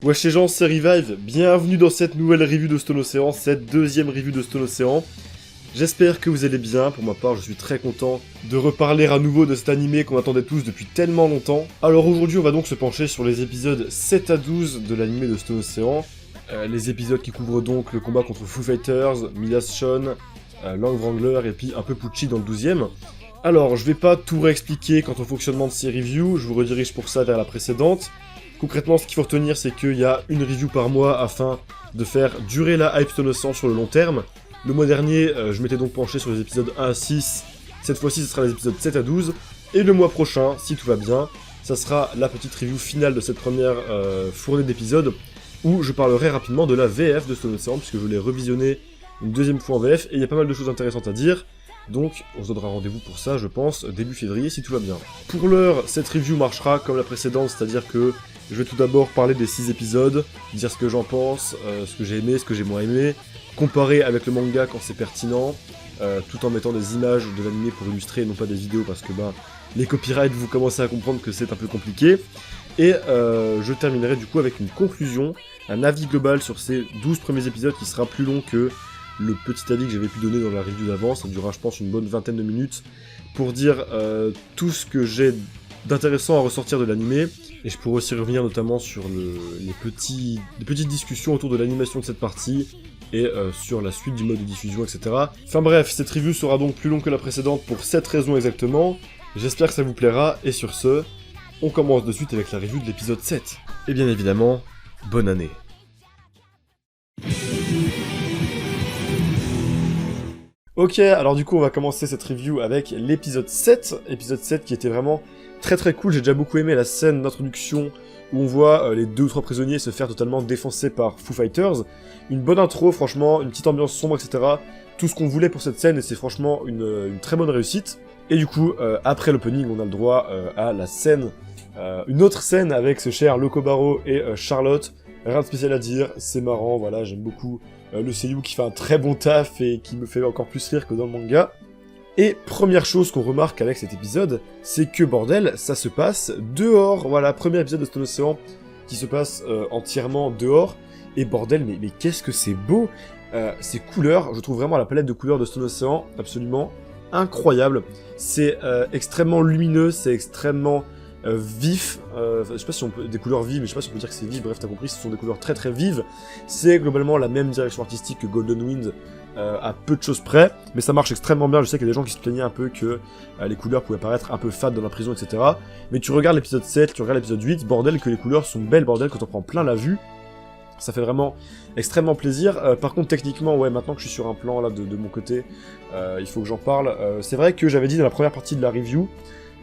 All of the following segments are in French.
Wesh les gens, c'est Revive, bienvenue dans cette nouvelle review de Stone Ocean, cette deuxième review de Stone Ocean. J'espère que vous allez bien, pour ma part je suis très content de reparler à nouveau de cet animé qu'on attendait tous depuis tellement longtemps. Alors aujourd'hui on va donc se pencher sur les épisodes 7 à 12 de l'animé de Stone Ocean. Les épisodes qui couvrent donc le combat contre Foo Fighters, Milas Shon, Lang Wrangler et puis un peu Pucci dans le 12ème. Alors je vais pas tout réexpliquer quant au fonctionnement de ces reviews, je vous redirige pour ça vers la précédente. Concrètement, ce qu'il faut retenir, c'est qu'il y a une review par mois afin de faire durer la hype Stone Ocean sur le long terme. Le mois dernier, je m'étais donc penché sur les épisodes 1 à 6. Cette fois-ci, ce sera les épisodes 7 à 12. Et le mois prochain, si tout va bien, ça sera la petite review finale de cette première fournée d'épisodes où je parlerai rapidement de la VF de Stone Ocean, puisque je l'ai revisionné une deuxième fois en VF, et il y a pas mal de choses intéressantes à dire. Donc, on se donnera rendez-vous pour ça, je pense, début février, si tout va bien. Pour l'heure, cette review marchera comme la précédente, c'est-à-dire que je vais tout d'abord parler des 6 épisodes, dire ce que j'en pense, ce que j'ai aimé, ce que j'ai moins aimé, comparer avec le manga quand c'est pertinent, tout en mettant des images de l'anime pour illustrer, et non pas des vidéos, parce que les copyrights, vous commencez à comprendre que c'est un peu compliqué. Et je terminerai du coup avec une conclusion, un avis global sur ces 12 premiers épisodes qui sera plus long que le petit avis que j'avais pu donner dans la review d'avant. Ça durera je pense une bonne vingtaine de minutes pour dire tout ce que j'ai d'intéressant à ressortir de l'animé, et je pourrais aussi revenir notamment sur les petites discussions autour de l'animation de cette partie, et sur la suite du mode de diffusion, etc. Enfin bref, cette review sera donc plus longue que la précédente pour cette raison exactement. J'espère que ça vous plaira, et sur ce, on commence de suite avec la review de l'épisode 7. Et bien évidemment, bonne année. Ok, alors du coup on va commencer cette review avec l'épisode 7, épisode 7 qui était vraiment très très cool. J'ai déjà beaucoup aimé la scène d'introduction où on voit les 2 ou 3 prisonniers se faire totalement défoncer par Foo Fighters. Une bonne intro, franchement, une petite ambiance sombre, etc. Tout ce qu'on voulait pour cette scène, et c'est franchement une très bonne réussite. Et du coup, après l'opening, on a le droit à la scène, une autre scène avec ce cher Lokobaro et Charlotte. Rien de spécial à dire, c'est marrant, voilà, j'aime beaucoup le seiyuu qui fait un très bon taf et qui me fait encore plus rire que dans le manga. Et première chose qu'on remarque avec cet épisode, c'est que bordel, ça se passe dehors. Voilà, premier épisode de Stone Ocean qui se passe entièrement dehors. Et bordel, mais qu'est-ce que c'est beau, ces couleurs, je trouve vraiment la palette de couleurs de Stone Ocean absolument incroyable. C'est extrêmement lumineux, c'est extrêmement vif, je sais pas si on peut, des couleurs vives, mais je sais pas si on peut dire que c'est vif, bref t'as compris, ce sont des couleurs très très vives. C'est globalement la même direction artistique que Golden Wind, à peu de choses près, mais ça marche extrêmement bien. Je sais qu'il y a des gens qui se plaignaient un peu que les couleurs pouvaient paraître un peu fades dans la prison, etc. Mais tu regardes l'épisode 7, tu regardes l'épisode 8, bordel que les couleurs sont belles, bordel quand on prend plein la vue. Ça fait vraiment extrêmement plaisir. Par contre, techniquement, ouais, maintenant que je suis sur un plan là de mon côté, il faut que j'en parle. C'est vrai que j'avais dit dans la première partie de la review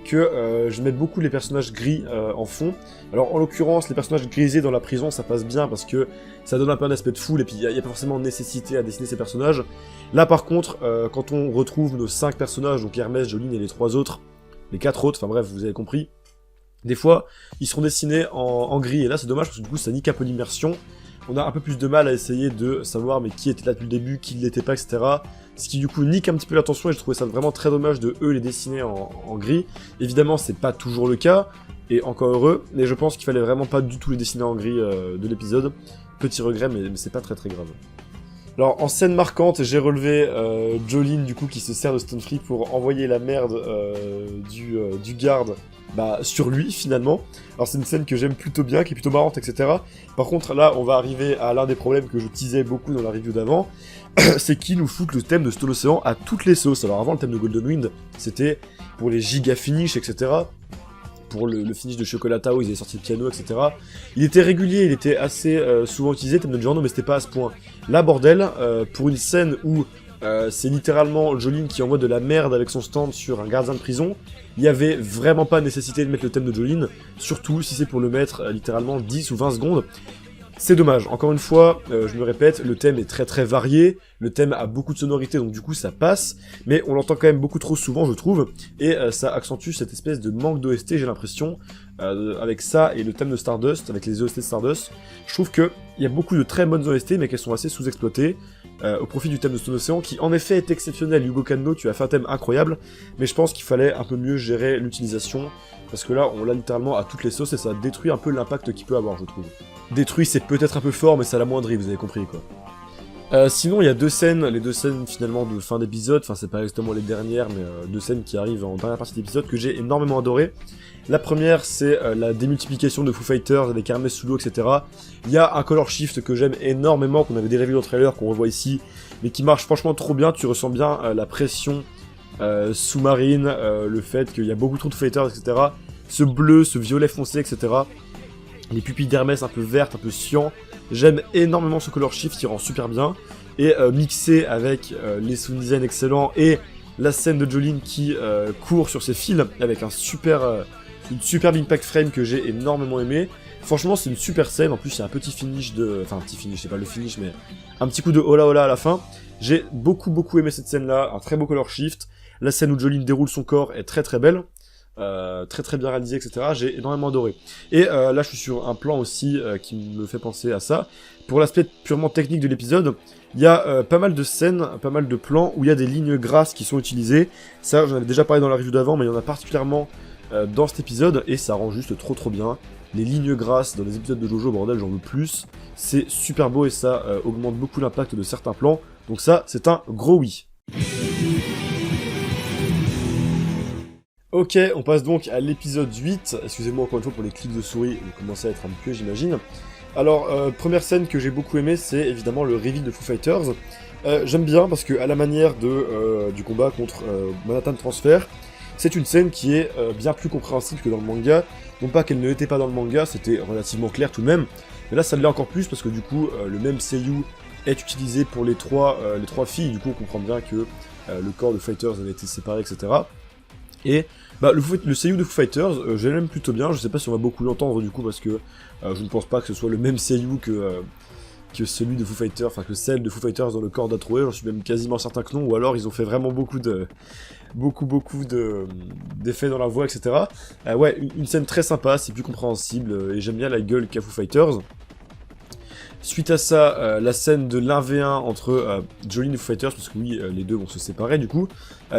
que je mets beaucoup les personnages gris en fond. Alors en l'occurrence, les personnages grisés dans la prison, ça passe bien parce que ça donne un peu un aspect de foule, et puis il n'y a pas forcément nécessité à dessiner ces personnages. Là par contre, quand on retrouve nos 5 personnages, donc Hermès, Jolyne et les 3 autres, les 4 autres, enfin bref, vous avez compris, des fois, ils seront dessinés en gris, et là c'est dommage parce que du coup ça nique un peu l'immersion. On a un peu plus de mal à essayer de savoir mais qui était là depuis le début, qui ne l'était pas, etc. Ce qui du coup nique un petit peu l'attention, et je trouvais ça vraiment très dommage de eux les dessiner en gris. Évidemment c'est pas toujours le cas, et encore heureux, mais je pense qu'il fallait vraiment pas du tout les dessiner en gris de l'épisode. Petit regret, mais c'est pas très très grave. Alors en scène marquante, j'ai relevé Jolyne du coup qui se sert de Stone Free pour envoyer la merde du garde sur lui finalement. Alors c'est une scène que j'aime plutôt bien, qui est plutôt marrante, etc. Par contre là on va arriver à l'un des problèmes que je teasais beaucoup dans la review d'avant, c'est qu'ils nous foutent le thème de Stone Ocean à toutes les sauces. Alors avant le thème de Golden Wind c'était pour les giga finish, etc. Pour le finish de Chocolata où ils avaient sorti le piano, etc. Il était régulier, il était assez souvent utilisé, thème de Giorno, mais c'était pas à ce point. Là bordel, pour une scène où c'est littéralement Jolyne qui envoie de la merde avec son stand sur un gardien de prison, il y avait vraiment pas nécessité de mettre le thème de Jolyne, surtout si c'est pour le mettre littéralement 10 ou 20 secondes. C'est dommage, encore une fois, je me répète, le thème est très très varié, le thème a beaucoup de sonorités, donc du coup ça passe, mais on l'entend quand même beaucoup trop souvent je trouve, et ça accentue cette espèce de manque d'OST, j'ai l'impression, avec ça et le thème de Stardust, avec les OST de Stardust. Je trouve qu'il y a beaucoup de très bonnes OST, mais qu'elles sont assez sous-exploitées, au profit du thème de Stone Ocean, qui en effet est exceptionnel. Yugo Kanno, tu as fait un thème incroyable, mais je pense qu'il fallait un peu mieux gérer l'utilisation, parce que là on l'a littéralement à toutes les sauces, et ça détruit un peu l'impact qu'il peut avoir, je trouve. Détruit, c'est peut-être un peu fort, mais ça l'amoindrit, vous avez compris, quoi. Sinon, il y a deux scènes, les deux scènes finalement de fin d'épisode, enfin c'est pas exactement les dernières, mais deux scènes qui arrivent en dernière partie d'épisode que j'ai énormément adoré. La première, c'est la démultiplication de Foo Fighters avec Hermès sous l'eau, etc. Il y a un color shift que j'aime énormément, qu'on avait déjà vu dans le trailer, qu'on revoit ici, mais qui marche franchement trop bien. Tu ressens bien la pression sous-marine, le fait qu'il y a beaucoup trop de Foo Fighters, etc. Ce bleu, ce violet foncé, etc. Les pupilles d'Hermès un peu vertes, un peu cyan. J'aime énormément ce color shift, il rend super bien. Et mixé avec les sound design excellents et la scène de Jolene qui court sur ses fils avec une superbe impact frame que j'ai énormément aimé. Franchement, c'est une super scène. En plus, il y a un petit finish enfin un petit finish, c'est pas le finish, mais un petit coup de hola hola à la fin. J'ai beaucoup aimé cette scène-là, un très beau color shift. La scène où Jolene déroule son corps est très belle. Très bien réalisé, etc. J'ai énormément adoré. Et là, je suis sur un plan aussi qui me fait penser à ça. Pour l'aspect purement technique de l'épisode, il y a pas mal de scènes, pas mal de plans où il y a des lignes grasses qui sont utilisées. Ça, j'en avais déjà parlé dans la review d'avant, mais il y en a particulièrement dans cet épisode, et ça rend juste trop bien. Les lignes grasses dans les épisodes de Jojo, bordel, j'en veux plus. C'est super beau et ça augmente beaucoup l'impact de certains plans. Donc ça, c'est un gros oui. Ok, on passe donc à l'épisode 8. Excusez-moi encore une fois pour les clics de souris, ils commencent à être habitués, j'imagine. Alors, première scène que j'ai beaucoup aimée, c'est évidemment le reveal de Foo Fighters. J'aime bien parce que, à la manière du combat contre Manhattan Transfer, c'est une scène qui est bien plus compréhensible que dans le manga. Non pas qu'elle ne l'était pas dans le manga, c'était relativement clair tout de même. Mais là, ça l'est encore plus parce que du coup, le même seiyuu est utilisé pour les trois filles. Du coup, on comprend bien que le corps de Fighters avait été séparé, etc. Et bah, le seiyuu de Foo Fighters, je l'aime plutôt bien. Je sais pas si on va beaucoup l'entendre du coup parce que je ne pense pas que ce soit le même seiyuu que celui de Foo Fighters, enfin que celle de Foo Fighters dans le corps d'Atroé. J'en suis même quasiment certain que non. Ou alors ils ont fait vraiment beaucoup d'effets dans la voix, etc. Ouais, une scène très sympa, c'est plus compréhensible et j'aime bien la gueule qu'a Foo Fighters. Suite à ça, la scène de l'1v1 entre Jolene et Foo Fighters, parce que oui, les deux vont se séparer du coup.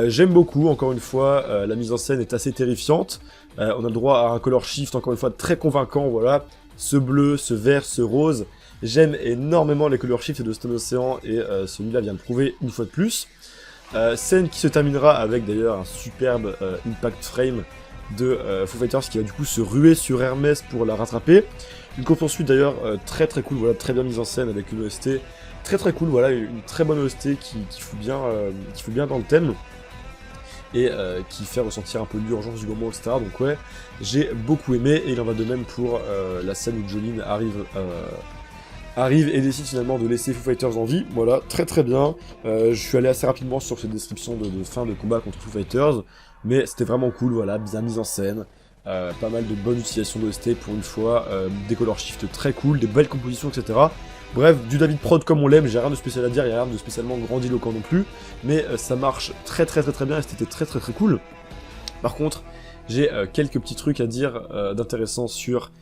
J'aime beaucoup, encore une fois, la mise en scène est assez terrifiante. On a le droit à un color shift, encore une fois, très convaincant, voilà. Ce bleu, ce vert, ce rose. J'aime énormément les color shifts de Stone Ocean, et celui-là vient le prouver une fois de plus. Scène qui se terminera avec d'ailleurs un superbe impact frame de Foo Fighters qui va du coup se ruer sur Hermès pour la rattraper. Une course-poursuite d'ailleurs très cool, voilà, très bien mise en scène avec une OST très cool, voilà, une très bonne OST qui fout bien dans le thème et qui fait ressentir un peu l'urgence du moment, etc. Donc ouais, j'ai beaucoup aimé et il en va de même pour la scène où Jolene arrive et décide finalement de laisser Foo Fighters en vie. Voilà, très bien. Je suis allé assez rapidement sur cette description de fin de combat contre Foo Fighters, mais c'était vraiment cool, voilà, bien mise en scène. Pas mal de bonnes utilisations d'OST pour une fois, des color shifts très cool, des belles compositions, etc. Bref, du David Prod comme on l'aime, j'ai rien de spécial à dire, il n'y a rien de spécialement grandiloquent non plus, mais ça marche très bien et c'était très cool. Par contre, j'ai quelques petits trucs à dire d'intéressant sur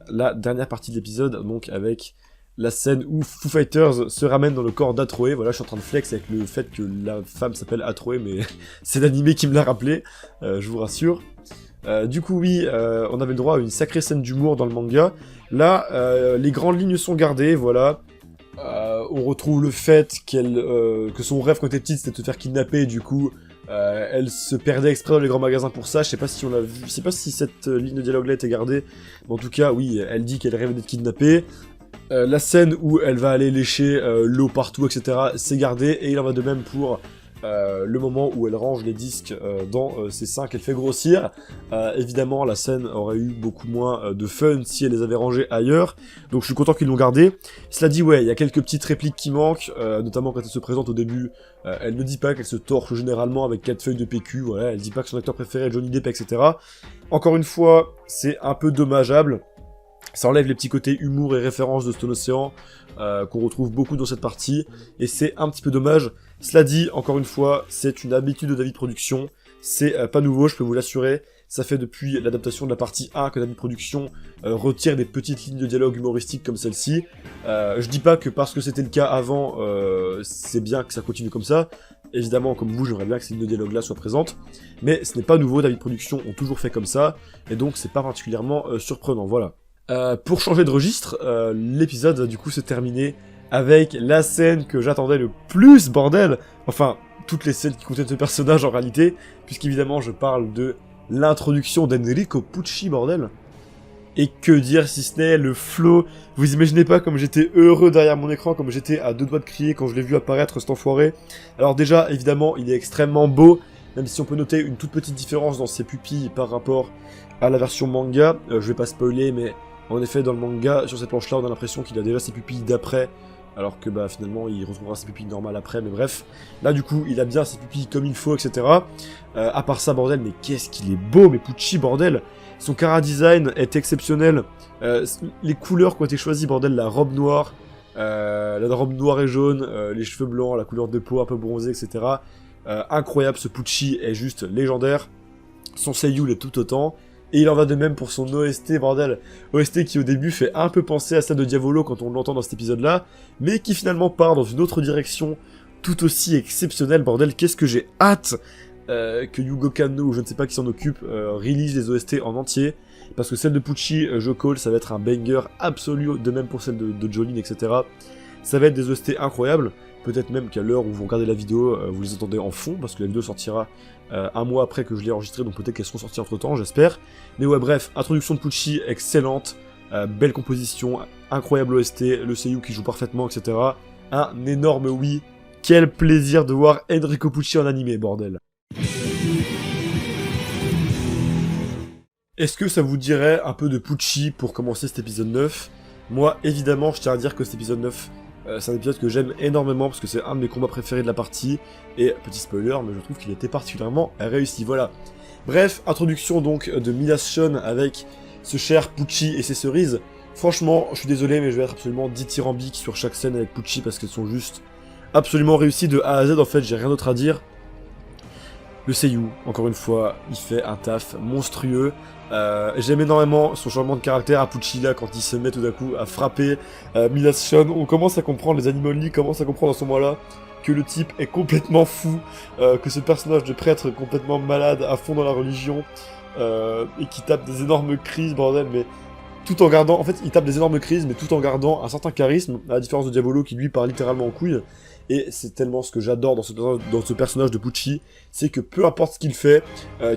la dernière partie de l'épisode, donc avec la scène où Foo Fighters se ramène dans le corps d'Atroé. Voilà, je suis en train de flex avec le fait que la femme s'appelle Atroé, mais c'est l'animé qui me l'a rappelé, je vous rassure. Du coup oui, on avait le droit à une sacrée scène d'humour dans le manga. Là, les grandes lignes sont gardées, voilà. On retrouve le fait que son rêve quand elle était petite c'était de se faire kidnapper, du coup elle se perdait exprès dans les grands magasins pour ça. Je sais pas si on l'a vu, je sais pas si cette ligne de dialogue là était gardée, mais en tout cas oui, elle dit qu'elle rêvait d'être kidnappée. La scène où elle va aller lécher l'eau partout, etc. c'est gardé, et il en va de même pour le moment où elle range les disques dans ses seins qu'elle fait grossir. Évidemment, la scène aurait eu beaucoup moins de fun si elle les avait rangés ailleurs, donc je suis content qu'ils l'ont gardé. Cela dit, ouais, il y a quelques petites répliques qui manquent, notamment quand elle se présente au début, elle ne dit pas qu'elle se torche généralement avec 4 feuilles de PQ, voilà, elle dit pas que son acteur préféré est Johnny Depp, etc. Encore une fois, c'est un peu dommageable. Ça enlève les petits côtés humour et références de Stone Ocean qu'on retrouve beaucoup dans cette partie, et c'est un petit peu dommage. Cela dit, encore une fois, c'est une habitude de David Production, c'est pas nouveau, je peux vous l'assurer. Ça fait depuis l'adaptation de la partie 1 que David Production retire des petites lignes de dialogue humoristiques comme celle-ci. Je dis pas que parce que c'était le cas avant, c'est bien que ça continue comme ça. Évidemment, comme vous, j'aimerais bien que ces lignes de dialogue-là soient présentes, mais ce n'est pas nouveau, David Production ont toujours fait comme ça, et donc c'est pas particulièrement surprenant, voilà. Pour changer de registre, l'épisode va du coup se terminer avec la scène que j'attendais le plus, bordel. Enfin, toutes les scènes qui contiennent ce personnage en réalité, puisqu'évidemment je parle de l'introduction d'Enrico Pucci, bordel. Et que dire si ce n'est le flow. Vous imaginez pas comme j'étais heureux derrière mon écran, comme j'étais à deux doigts de crier quand je l'ai vu apparaître, cet enfoiré. Alors déjà, évidemment, il est extrêmement beau, même si on peut noter une toute petite différence dans ses pupilles par rapport à la version manga. Je vais pas spoiler, mais en effet, dans le manga, sur cette planche-là, on a l'impression qu'il a déjà ses pupilles d'après, alors que bah finalement, il retrouvera ses pupilles normales après, mais bref. Là, du coup, il a bien ses pupilles comme il faut, etc. À part ça, bordel, mais qu'est-ce qu'il est beau, mais Pucci, bordel. Son chara-design est exceptionnel. Les couleurs qui ont été choisies, bordel, la robe noire et jaune, les cheveux blancs, la couleur de peau un peu bronzée, etc. Incroyable, ce Pucci est juste légendaire. Son seiyuu l'est tout autant. Et il en va de même pour son OST, bordel. OST qui au début fait un peu penser à celle de Diavolo quand on l'entend dans cet épisode-là, mais qui finalement part dans une autre direction tout aussi exceptionnelle, bordel. Qu'est-ce que j'ai hâte que Yugo Kanno, ou je ne sais pas qui s'en occupe, release les OST en entier, parce que celle de Pucci, je call, ça va être un banger absolu, de même pour celle de Jolene, etc. Ça va être des OST incroyables, peut-être même qu'à l'heure où vous regardez la vidéo, vous les entendez en fond, parce que la vidéo sortira un mois après que je l'ai enregistrée, donc peut-être qu'elles seront sorties entre temps, j'espère. Mais ouais, bref, introduction de Pucci, excellente, belle composition, incroyable OST, le seiyuu qui joue parfaitement, etc. Un énorme oui, quel plaisir de voir Enrico Pucci en animé, bordel. Est-ce que ça vous dirait un peu de Pucci pour commencer cet épisode 9 ? Moi, évidemment, je tiens à dire que cet épisode 9, c'est un épisode que j'aime énormément parce que c'est un de mes combats préférés de la partie. Et, petit spoiler, mais je trouve qu'il était particulièrement réussi, voilà. Bref, introduction donc de Midas Shon avec ce cher Pucci et ses cerises. Franchement, je suis désolé, mais je vais être absolument dithyrambique sur chaque scène avec Pucci parce qu'elles sont juste absolument réussies de A à Z, en fait, j'ai rien d'autre à dire. Le seiyuu, encore une fois, il fait un taf monstrueux. J'aime énormément son changement de caractère à Pucci là quand il se met tout d'un coup à frapper Midas Shon. On commence à comprendre, les Animal commencent à comprendre à ce moment-là que le type est complètement fou, que ce personnage de prêtre est complètement malade, à fond dans la religion, et qui tape des énormes crises, bordel, mais tout en gardant, en fait, il tape des énormes crises, mais tout en gardant un certain charisme, à la différence de Diavolo qui lui part littéralement en couille. Et c'est tellement ce que j'adore dans ce personnage de Pucci, c'est que peu importe ce qu'il fait,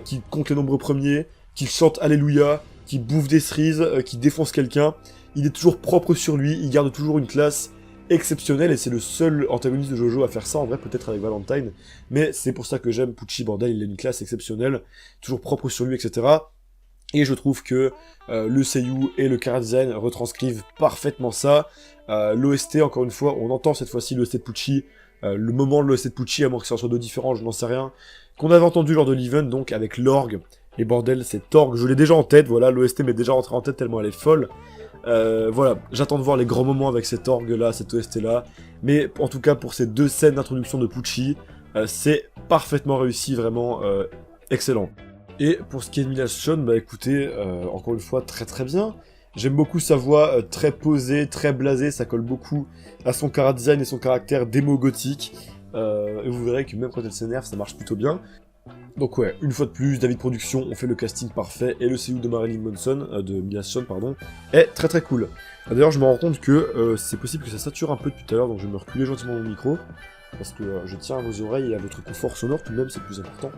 qu'il compte les nombres premiers, qu'il chante Alléluia, qu'il bouffe des cerises, qu'il défonce quelqu'un, il est toujours propre sur lui, il garde toujours une classe exceptionnelle, et c'est le seul antagoniste de Jojo à faire ça, en vrai peut-être avec Valentine, mais c'est pour ça que j'aime Pucci, bordel, il a une classe exceptionnelle, toujours propre sur lui, etc. Et je trouve que le seiyuu et le chara-design retranscrivent parfaitement ça. L'OST, encore une fois, on entend cette fois-ci l'OST de Pucci, le moment de l'OST de Pucci, à moins que ce soit deux différents, je n'en sais rien, qu'on avait entendu lors de l'event, donc avec l'orgue. Et bordel, cet orgue, je l'ai déjà en tête, voilà, l'OST m'est déjà rentré en tête tellement elle est folle. Voilà, j'attends de voir les grands moments avec cet orgue-là, cet OST-là. Mais en tout cas, pour ces deux scènes d'introduction de Pucci, c'est parfaitement réussi, vraiment excellent. Et pour ce qui est de Midas Shon, bah écoutez, encore une fois, très très bien. J'aime beaucoup sa voix très posée, très blasée, ça colle beaucoup à son chara-design et son caractère démo gothique. Et vous verrez que même quand elle s'énerve, ça marche plutôt bien. Donc ouais, une fois de plus, David Production, on fait le casting parfait, et le seiyuu de Marilyn Manson, de Midas Shon, pardon, est très très cool. D'ailleurs, je me rends compte que c'est possible que ça sature un peu depuis tout à l'heure, donc je vais me reculer gentiment mon micro, parce que je tiens à vos oreilles et à votre confort sonore, tout de même, c'est le plus important.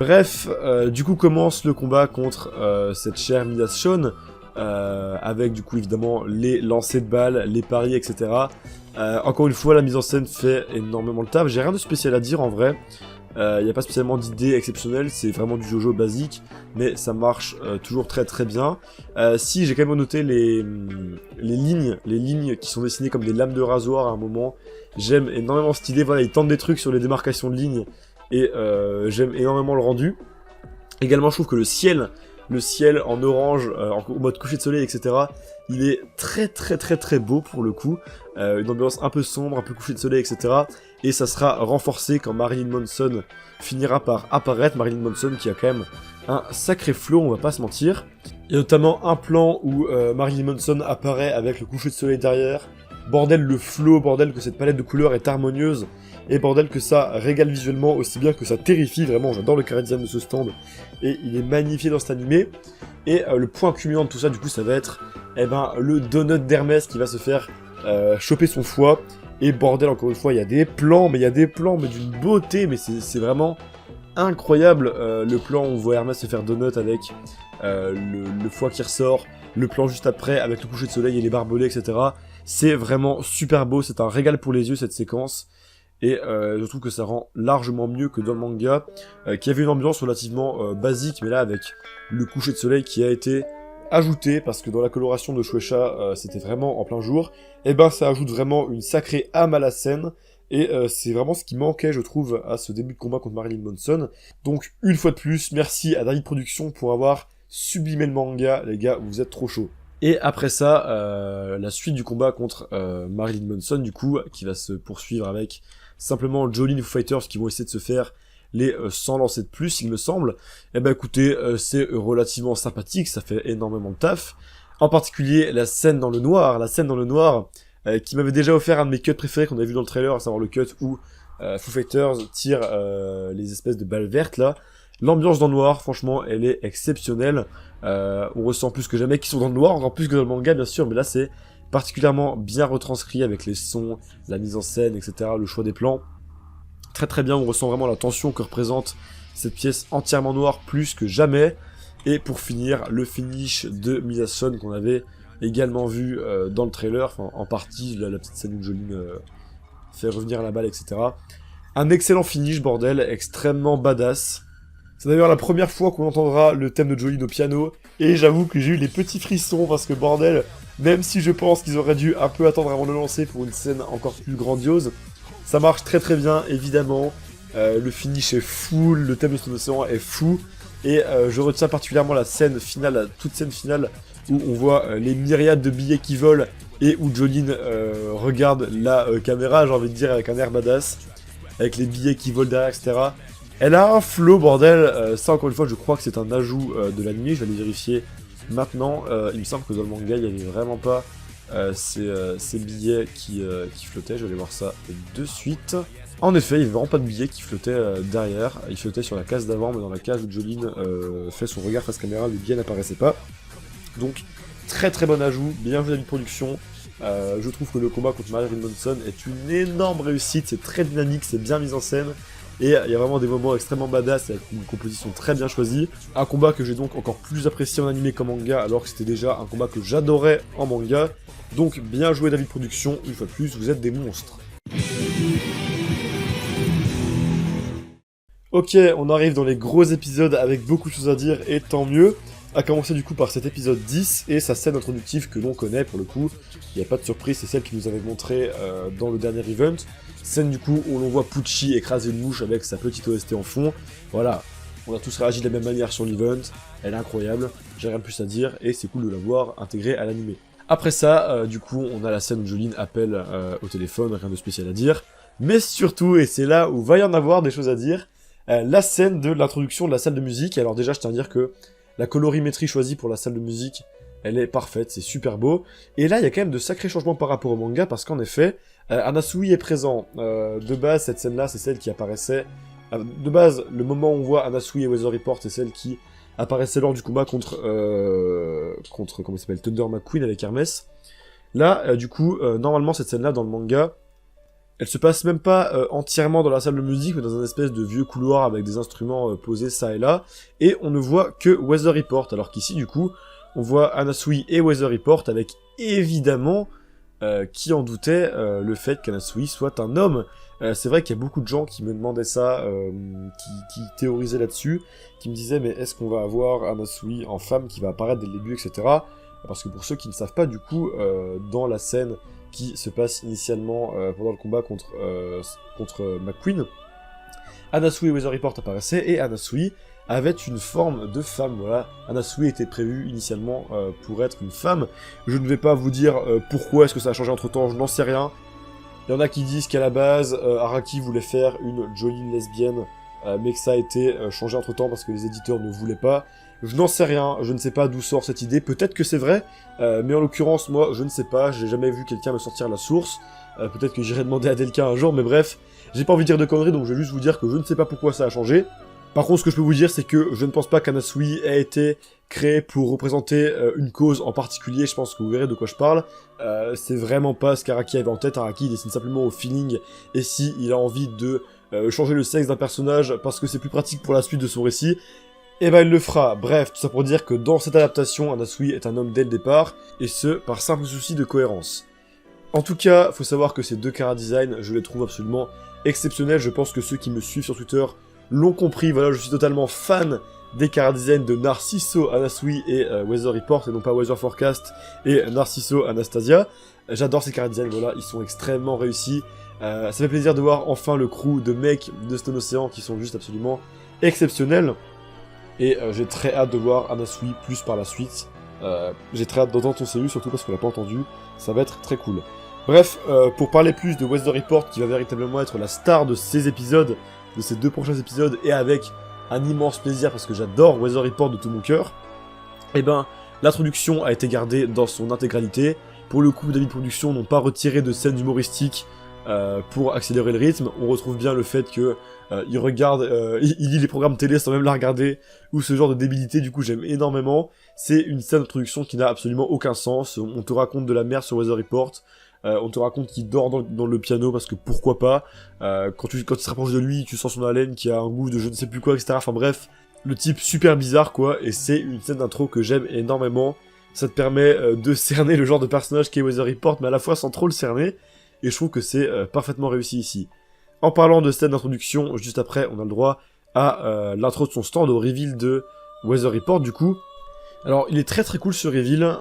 Bref, du coup commence le combat contre cette chère Midas Shon, avec du coup évidemment les lancers de balles, les paris, etc. Encore une fois, la mise en scène fait énormément le taf, j'ai rien de spécial à dire en vrai. Il n'y a pas spécialement d'idée exceptionnelle, c'est vraiment du Jojo basique, mais ça marche toujours très très bien. Si, j'ai quand même noté les lignes qui sont dessinées comme des lames de rasoir à un moment. J'aime énormément cette idée, voilà, ils tentent des trucs sur les démarcations de lignes, et j'aime énormément le rendu. Également, je trouve que le ciel en orange, en mode coucher de soleil, etc., il est très très très très beau pour le coup. Une ambiance un peu sombre, un peu coucher de soleil, etc. Et ça sera renforcé quand Marilyn Manson finira par apparaître. Marilyn Manson qui a quand même un sacré flow, on va pas se mentir. Il y a notamment un plan où Marilyn Manson apparaît avec le coucher de soleil derrière. Bordel, le flow, bordel, que cette palette de couleurs est harmonieuse. Et bordel, que ça régale visuellement aussi bien que ça terrifie. Vraiment, j'adore le chara-design de ce stand. Et il est magnifié dans cet animé. Et le point culminant de tout ça, du coup, ça va être eh ben, le donut d'Hermès qui va se faire choper son foie. Et bordel, encore une fois, il y a des plans, mais d'une beauté, mais c'est vraiment incroyable. Le plan où on voit Hermès se faire donut avec le foie qui ressort, le plan juste après avec le coucher de soleil et les barbelés, etc. C'est vraiment super beau, c'est un régal pour les yeux cette séquence. Et je trouve que ça rend largement mieux que dans le manga, qui avait une ambiance relativement basique, mais là avec le coucher de soleil qui a été ajouté, parce que dans la coloration de Shueisha, c'était vraiment en plein jour, et ben ça ajoute vraiment une sacrée âme à la scène, et c'est vraiment ce qui manquait, je trouve, à ce début de combat contre Marilyn Manson. Donc, une fois de plus, merci à David Productions pour avoir sublimé le manga, les gars, vous êtes trop chauds. Et après ça, la suite du combat contre Marilyn Manson, du coup, qui va se poursuivre avec simplement Jolyne et Foo Fighters qui vont essayer de se faire les 100 lancers de plus, il me semble. Eh ben écoutez, c'est relativement sympathique, ça fait énormément de taf. En particulier, la scène dans le noir, qui m'avait déjà offert un de mes cuts préférés qu'on avait vu dans le trailer, à savoir le cut où Foo Fighters tire les espèces de balles vertes, là. L'ambiance dans le noir, franchement, elle est exceptionnelle. On ressent plus que jamais qu'ils sont dans le noir, encore plus que dans le manga, bien sûr, mais là, c'est particulièrement bien retranscrit avec les sons, la mise en scène, etc., le choix des plans. Très très bien, on ressent vraiment la tension que représente cette pièce entièrement noire plus que jamais. Et pour finir, le finish de Misason qu'on avait également vu dans le trailer, enfin en partie, la petite scène où Jolyne fait revenir la balle, etc. Un excellent finish, bordel, extrêmement badass. C'est d'ailleurs la première fois qu'on entendra le thème de Jolyne au piano, et j'avoue que j'ai eu les petits frissons parce que bordel, même si je pense qu'ils auraient dû un peu attendre avant de le lancer pour une scène encore plus grandiose, ça marche très très bien, évidemment. Le finish est fou, le thème de son océan est fou. Et je retiens particulièrement la scène finale, la toute scène finale, où on voit les myriades de billets qui volent, et où Jolyne regarde la caméra, j'ai envie de dire, avec un air badass, avec les billets qui volent derrière, etc. Elle a un flow, bordel. Ça, encore une fois, je crois que c'est un ajout de l'anime, je vais aller vérifier maintenant. Il me semble que dans le manga, il n'y avait vraiment pas ces billets qui flottaient, je vais aller voir ça de suite. En effet, il n'y avait vraiment pas de billets qui flottaient derrière, il flottait sur la case d'avant, mais dans la case où Jolyne fait son regard face caméra, les billets n'apparaissaient pas. Donc, très très bon ajout, bien joué David Productions. Je trouve que le combat contre Marilyn Manson est une énorme réussite, c'est très dynamique, c'est bien mis en scène. Et il y a vraiment des moments extrêmement badass avec une composition très bien choisie. Un combat que j'ai donc encore plus apprécié en animé qu'en manga, alors que c'était déjà un combat que j'adorais en manga. Donc bien joué David Productions, une fois de plus, vous êtes des monstres. Ok, on arrive dans les gros épisodes avec beaucoup de choses à dire, et tant mieux. A commencer du coup par cet épisode 10 et sa scène introductive que l'on connaît pour le coup. Il n'y a pas de surprise, c'est celle qui nous avait montré dans le dernier event. Scène du coup où l'on voit Pucci écraser une mouche avec sa petite OST en fond. Voilà, on a tous réagi de la même manière sur l'event, elle est incroyable, j'ai rien de plus à dire et c'est cool de la voir intégrée à l'animé. Après ça, du coup, on a la scène où Jolyne appelle au téléphone, rien de spécial à dire. Mais surtout, et c'est là où va y en avoir des choses à dire, la scène de l'introduction de la salle de musique. Alors déjà, je tiens à dire que la colorimétrie choisie pour la salle de musique, elle est parfaite, c'est super beau. Et là, il y a quand même de sacrés changements par rapport au manga, parce qu'en effet, Anasui est présent. De base, cette scène-là, c'est celle qui apparaissait... de base, le moment où on voit Anasui et Weather Report, c'est celle qui apparaissait lors du combat contre comment il s'appelle, Thunder McQueen avec Hermès. Là, du coup, normalement, cette scène-là, dans le manga, elle se passe même pas entièrement dans la salle de musique, mais dans un espèce de vieux couloir avec des instruments posés ça et là, et on ne voit que Weather Report, alors qu'ici, du coup, on voit Anasui et Weather Report avec, évidemment, qui en doutait, le fait qu'Anasui soit un homme. C'est vrai qu'il y a beaucoup de gens qui me demandaient ça, qui théorisaient là-dessus, qui me disaient, mais est-ce qu'on va avoir Anasui en femme qui va apparaître dès le début, etc. Parce que pour ceux qui ne savent pas, du coup, dans la scène qui se passe initialement pendant le combat contre McQueen, Anasui et Weather Report apparaissaient, et Anasui avait une forme de femme, voilà. Anasui était prévue initialement pour être une femme. Je ne vais pas vous dire pourquoi est-ce que ça a changé entre-temps, je n'en sais rien. Il y en a qui disent qu'à la base, Araki voulait faire une Jolyne lesbienne, mais que ça a été changé entre-temps parce que les éditeurs ne voulaient pas. Je n'en sais rien, je ne sais pas d'où sort cette idée, peut-être que c'est vrai, mais en l'occurrence, moi, je ne sais pas, j'ai jamais vu quelqu'un me sortir la source, peut-être que j'irai demander à Delka un jour, mais bref, j'ai pas envie de dire de conneries, donc je vais juste vous dire que je ne sais pas pourquoi ça a changé. Par contre, ce que je peux vous dire, c'est que je ne pense pas qu'Anasui ait été créé pour représenter une cause en particulier, je pense que vous verrez de quoi je parle. C'est vraiment pas ce qu'Araki avait en tête. Araki dessine simplement au feeling, et si il a envie de changer le sexe d'un personnage parce que c'est plus pratique pour la suite de son récit, et ben il le fera. Bref, tout ça pour dire que dans cette adaptation, Anasui est un homme dès le départ, et ce, par simple souci de cohérence. En tout cas, faut savoir que ces deux chara-design, je les trouve absolument exceptionnels. Je pense que ceux qui me suivent sur Twitter l'ont compris. Voilà, je suis totalement fan des chara-design de Narciso, Anasui et Weather Report, et non pas Weather Forecast et Narciso, Anastasia. J'adore ces chara-design, voilà, ils sont extrêmement réussis. Ça fait plaisir de voir enfin le crew de mecs de Stone Ocean qui sont juste absolument exceptionnels. Et j'ai très hâte de voir Anasui plus par la suite. J'ai très hâte d'entendre ton CU, surtout parce qu'on l'a pas entendu. Ça va être très cool. Bref, pour parler plus de Weather Report, qui va véritablement être la star de ces épisodes, de ces 2 prochains épisodes, et avec un immense plaisir parce que j'adore Weather Report de tout mon cœur, et ben, l'introduction a été gardée dans son intégralité. Pour le coup, David Productions n'ont pas retiré de scènes humoristiques pour accélérer le rythme. On retrouve bien le fait que il regarde, il lit les programmes télé sans même la regarder, ou ce genre de débilité. Du coup, j'aime énormément. C'est une scène d'introduction qui n'a absolument aucun sens. On te raconte de la merde sur Weather Report. On te raconte qu'il dort dans le piano parce que pourquoi pas. Quand tu te rapproches de lui, tu sens son haleine qui a un goût de je ne sais plus quoi, etc. Enfin bref, le type super bizarre quoi. Et c'est une scène d'intro que j'aime énormément. Ça te permet de cerner le genre de personnage qu'est Weather Report, mais à la fois sans trop le cerner. Et je trouve que c'est parfaitement réussi ici. En parlant de scène d'introduction, juste après, on a le droit à l'intro de son stand, au reveal de Weather Report du coup. Alors, il est très très cool ce reveal.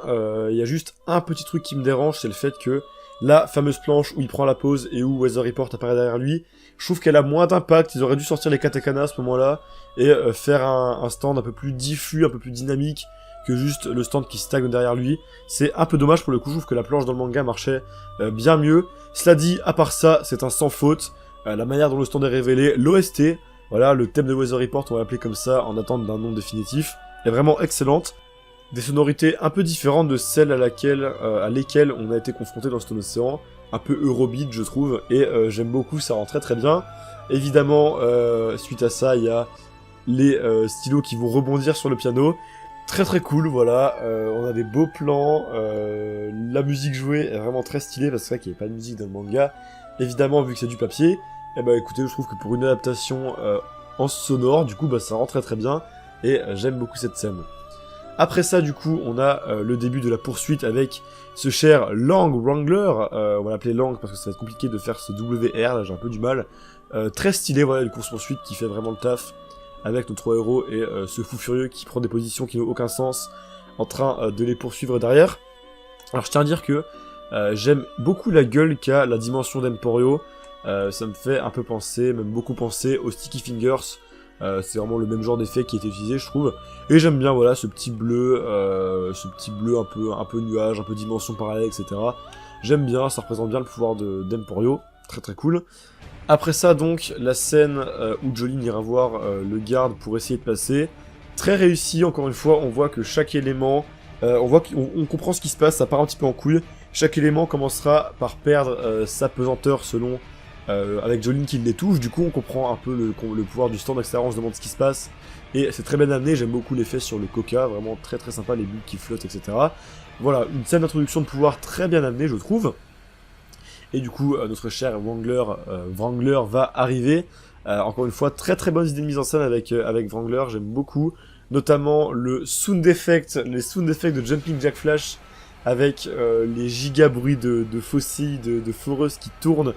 Il y a juste un petit truc qui me dérange, c'est le fait que la fameuse planche où il prend la pause et où Weather Report apparaît derrière lui, je trouve qu'elle a moins d'impact. Ils auraient dû sortir les katakana à ce moment-là et faire un stand un peu plus diffus, un peu plus dynamique que juste le stand qui stagne derrière lui. C'est un peu dommage pour le coup, je trouve que la planche dans le manga marchait bien mieux. Cela dit, à part ça, c'est un sans faute. La manière dont le stand est révélé, l'OST, voilà, le thème de Weather Report, on va l'appeler comme ça, en attente d'un nom définitif, est vraiment excellente. Des sonorités un peu différentes de celles à lesquelles on a été confronté dans Stone Ocean, un peu Eurobeat je trouve, et j'aime beaucoup, ça rend très très bien. Évidemment, suite à ça, il y a les stylos qui vont rebondir sur le piano. Très très cool, voilà, on a des beaux plans, la musique jouée est vraiment très stylée, parce que c'est vrai qu'il n'y a pas de musique dans le manga. Évidemment, vu que c'est du papier, et bah écoutez, je trouve que pour une adaptation en sonore, du coup, bah ça rend très très bien, et j'aime beaucoup cette scène. Après ça, du coup, on a le début de la poursuite avec ce cher Lang Wrangler, on va l'appeler Lang parce que ça va être compliqué de faire ce WR, là j'ai un peu du mal. Très stylé, voilà, une course-poursuite qui fait vraiment le taf, avec nos 3 héros et ce fou furieux qui prend des positions qui n'ont aucun sens, en train de les poursuivre derrière. Alors je tiens à dire que j'aime beaucoup la gueule qu'a la dimension d'Emporio, ça me fait un peu penser, même beaucoup penser aux Sticky Fingers. C'est vraiment le même genre d'effet qui a été utilisé, je trouve. Et j'aime bien, voilà, ce petit bleu un peu nuage, un peu dimension parallèle, etc. J'aime bien, ça représente bien le pouvoir d'Emporio. Très très cool. Après ça, donc, la scène où Jolene ira voir le garde pour essayer de passer. Très réussi, encore une fois, on voit que chaque élément... on comprend ce qui se passe, ça part un petit peu en couille. Chaque élément commencera par perdre sa pesanteur selon... avec Jolene qui les touche, du coup on comprend un peu le pouvoir du stand, etc. On se demande ce qui se passe, et c'est très bien amené, j'aime beaucoup l'effet sur le coca, vraiment très très sympa, les bulles qui flottent, etc. Voilà, une scène d'introduction de pouvoir très bien amenée, je trouve. Et du coup, notre cher Wrangler va arriver. Encore une fois, très très bonne idée de mise en scène avec Wrangler, j'aime beaucoup. Notamment les sound effects de Jumping Jack Flash, avec les giga bruits de faucilles, de foreuses qui tournent.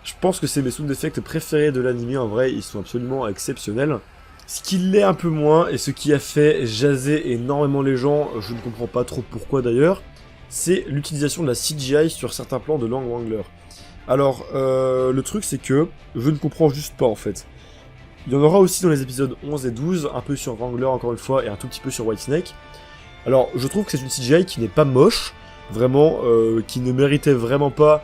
Je pense que c'est mes sound effects préférés de l'anime, en vrai, ils sont absolument exceptionnels. Ce qui l'est un peu moins, et ce qui a fait jaser énormément les gens, je ne comprends pas trop pourquoi d'ailleurs, c'est l'utilisation de la CGI sur certains plans de Lang Wrangler. Alors, le truc c'est que je ne comprends juste pas en fait. Il y en aura aussi dans les épisodes 11 et 12, un peu sur Wrangler encore une fois, et un tout petit peu sur Whitesnake. Alors, je trouve que c'est une CGI qui n'est pas moche, vraiment, qui ne méritait vraiment pas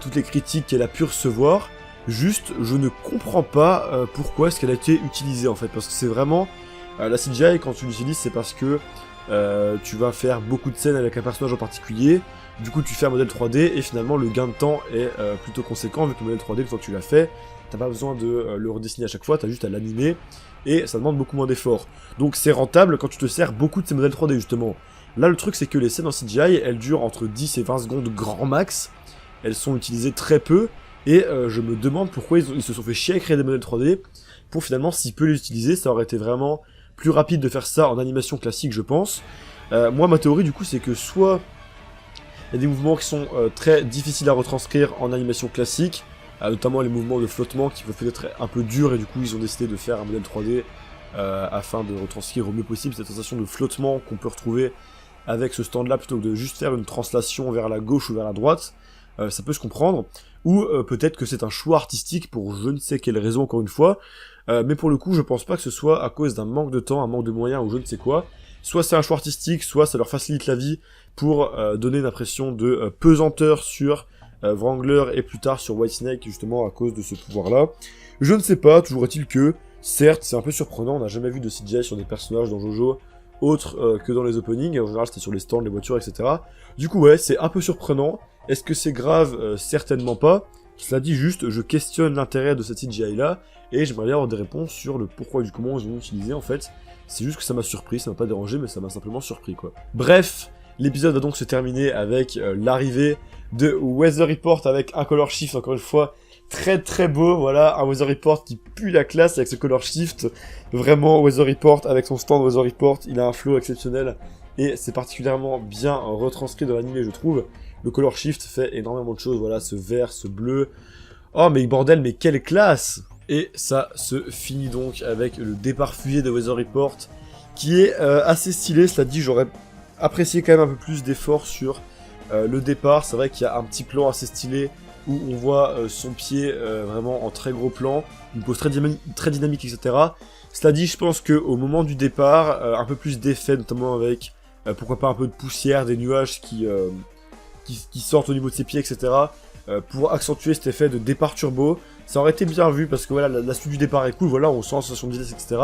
toutes les critiques qu'elle a pu recevoir. Juste, je ne comprends pas pourquoi est-ce qu'elle a été utilisée en fait, parce que c'est vraiment... la CGI, quand tu l'utilises, c'est parce que tu vas faire beaucoup de scènes avec un personnage en particulier, du coup tu fais un modèle 3D, et finalement le gain de temps est plutôt conséquent, vu que le modèle 3D, une fois que tu l'as fait, t'as pas besoin de le redessiner à chaque fois, t'as juste à l'animer, et ça demande beaucoup moins d'efforts. Donc c'est rentable quand tu te sers beaucoup de ces modèles 3D justement. Là le truc c'est que les scènes en CGI, elles durent entre 10 et 20 secondes grand max, elles sont utilisées très peu, et je me demande pourquoi ils se sont fait chier à créer des modèles 3D, pour finalement si peu les utiliser, ça aurait été vraiment plus rapide de faire ça en animation classique je pense. Moi ma théorie du coup c'est que soit il y a des mouvements qui sont très difficiles à retranscrire en animation classique, notamment les mouvements de flottement qui peuvent peut-être être un peu durs, et du coup ils ont décidé de faire un modèle 3D afin de retranscrire au mieux possible cette sensation de flottement qu'on peut retrouver avec ce stand-là, plutôt que de juste faire une translation vers la gauche ou vers la droite. Ça peut se comprendre, ou peut-être que c'est un choix artistique pour je ne sais quelle raison encore une fois, mais pour le coup je pense pas que ce soit à cause d'un manque de temps, un manque de moyens ou je ne sais quoi. Soit c'est un choix artistique, soit ça leur facilite la vie pour donner une impression de pesanteur sur Wrangler et plus tard sur Whitesnake justement à cause de ce pouvoir-là. Je ne sais pas, toujours est-il que, certes c'est un peu surprenant, on n'a jamais vu de CGI sur des personnages dans JoJo autres que dans les openings, en général c'était sur les stands, les voitures, etc. Du coup ouais, c'est un peu surprenant. Est-ce que c'est grave? Certainement pas. Cela dit juste, je questionne l'intérêt de cette CGI-là, et j'aimerais bien avoir des réponses sur le pourquoi et du comment ils ont utilisé en fait. C'est juste que ça m'a surpris, ça m'a pas dérangé, mais ça m'a simplement surpris quoi. Bref, l'épisode va donc se terminer avec l'arrivée de Weather Report avec un color shift, encore une fois, très très beau, voilà, un Weather Report qui pue la classe avec ce color shift. Vraiment, Weather Report, avec son stand Weather Report, il a un flow exceptionnel, et c'est particulièrement bien retranscrit dans l'anime, je trouve. Le color shift fait énormément de choses, voilà, ce vert, ce bleu. Oh mais bordel, mais quelle classe! Et ça se finit donc avec le départ fusée de Weather Report, qui est assez stylé, cela dit, j'aurais apprécié quand même un peu plus d'efforts sur le départ. C'est vrai qu'il y a un petit plan assez stylé, où on voit son pied vraiment en très gros plan, une pose très dynamique, etc. Cela dit, je pense qu'au moment du départ, un peu plus d'effets, notamment avec, pourquoi pas un peu de poussière, des nuages qui sortent au niveau de ses pieds, etc. Pour accentuer cet effet de départ turbo, ça aurait été bien vu, parce que voilà, la suite du départ est cool, voilà, on sent la sensation de vitesse, etc.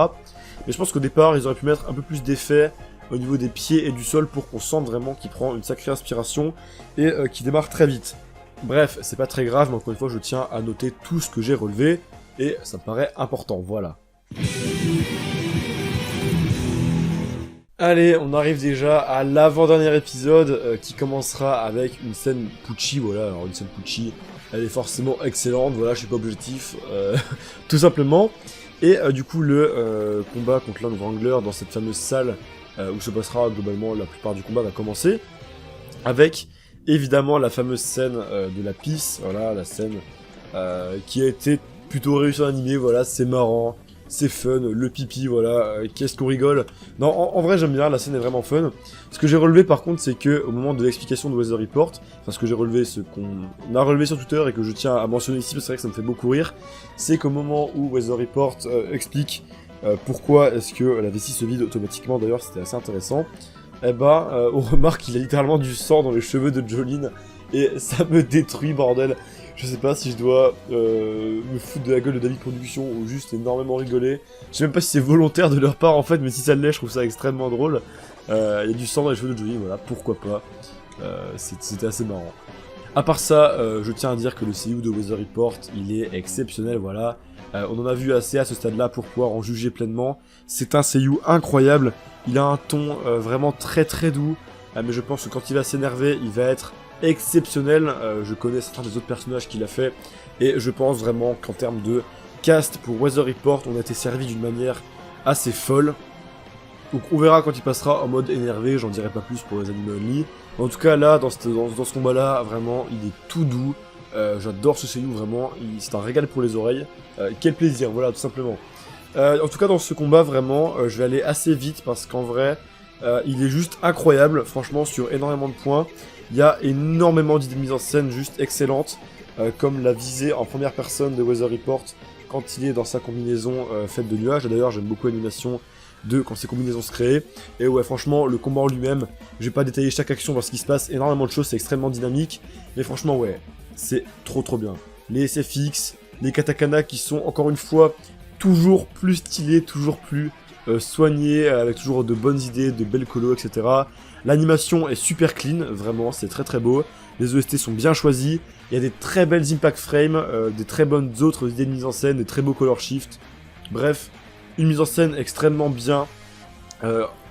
Mais je pense qu'au départ, ils auraient pu mettre un peu plus d'effets au niveau des pieds et du sol pour qu'on sente vraiment qu'il prend une sacrée inspiration et qu'il démarre très vite. Bref, c'est pas très grave, mais encore une fois, je tiens à noter tout ce que j'ai relevé, et ça me paraît important, voilà. Allez, on arrive déjà à l'avant-dernier épisode qui commencera avec une scène Pucci, voilà, alors une scène Pucci, elle est forcément excellente, voilà, je suis pas objectif, tout simplement. Et du coup, le combat contre l'un Wrangler dans cette fameuse salle où se passera globalement la plupart du combat va commencer, avec évidemment la fameuse scène de la pisse, voilà, la scène qui a été plutôt réussie en animé, voilà, c'est marrant. C'est fun, le pipi, voilà, qu'est-ce qu'on rigole. Non, en vrai j'aime bien, la scène est vraiment fun. Ce que j'ai relevé par contre, c'est que au moment de l'explication de Weather Report, enfin ce que j'ai relevé, ce qu'on a relevé sur Twitter et que je tiens à mentionner ici, parce que c'est vrai que ça me fait beaucoup rire, c'est qu'au moment où Weather Report explique pourquoi est-ce que la vessie se vide automatiquement, d'ailleurs c'était assez intéressant, eh ben on remarque qu'il a littéralement du sang dans les cheveux de Jolene, et ça me détruit, bordel. Je sais pas si je dois me foutre de la gueule de David Production ou juste énormément rigoler. Je sais même pas si c'est volontaire de leur part en fait, mais si ça l'est, je trouve ça extrêmement drôle. Il y a du sang dans les cheveux de Johnny, voilà, pourquoi pas. C'était assez marrant. À part ça, je tiens à dire que le seiyuu de Weather Report, il est exceptionnel, voilà. On en a vu assez à ce stade-là pour pouvoir en juger pleinement. C'est un seiyuu incroyable, il a un ton vraiment très très doux, mais je pense que quand il va s'énerver, il va être exceptionnel. Je connais certains des autres personnages qu'il a fait, et je pense vraiment qu'en termes de cast pour Weather Report, on a été servi d'une manière assez folle. Donc on verra quand il passera en mode énervé, j'en dirai pas plus pour les animés only. En tout cas là, dans ce combat-là, vraiment, il est tout doux. J'adore ce seiyuu, vraiment, c'est un régal pour les oreilles. Quel plaisir, voilà, tout simplement. En tout cas, dans ce combat, vraiment, je vais aller assez vite, parce qu'en vrai, il est juste incroyable, franchement, sur énormément de points. Il y a énormément d'idées de mise en scène juste excellentes, comme la visée en première personne de Weather Report quand il est dans sa combinaison faite de nuages. D'ailleurs, j'aime beaucoup l'animation de quand ces combinaisons se créent. Et ouais, franchement, le combat en lui-même, je vais pas détailler chaque action parce qu'il se passe énormément de choses, c'est extrêmement dynamique. Mais franchement, ouais, c'est trop bien. Les SFX, les katakana qui sont, encore une fois, toujours plus stylés, toujours plus soignés, avec toujours de bonnes idées, de belles colos, etc. L'animation est super clean, vraiment, c'est très beau. Les OST sont bien choisis. Il y a des très belles impact frames, des très bonnes autres idées de mise en scène, des très beaux color shifts. Bref, Une mise en scène extrêmement bien,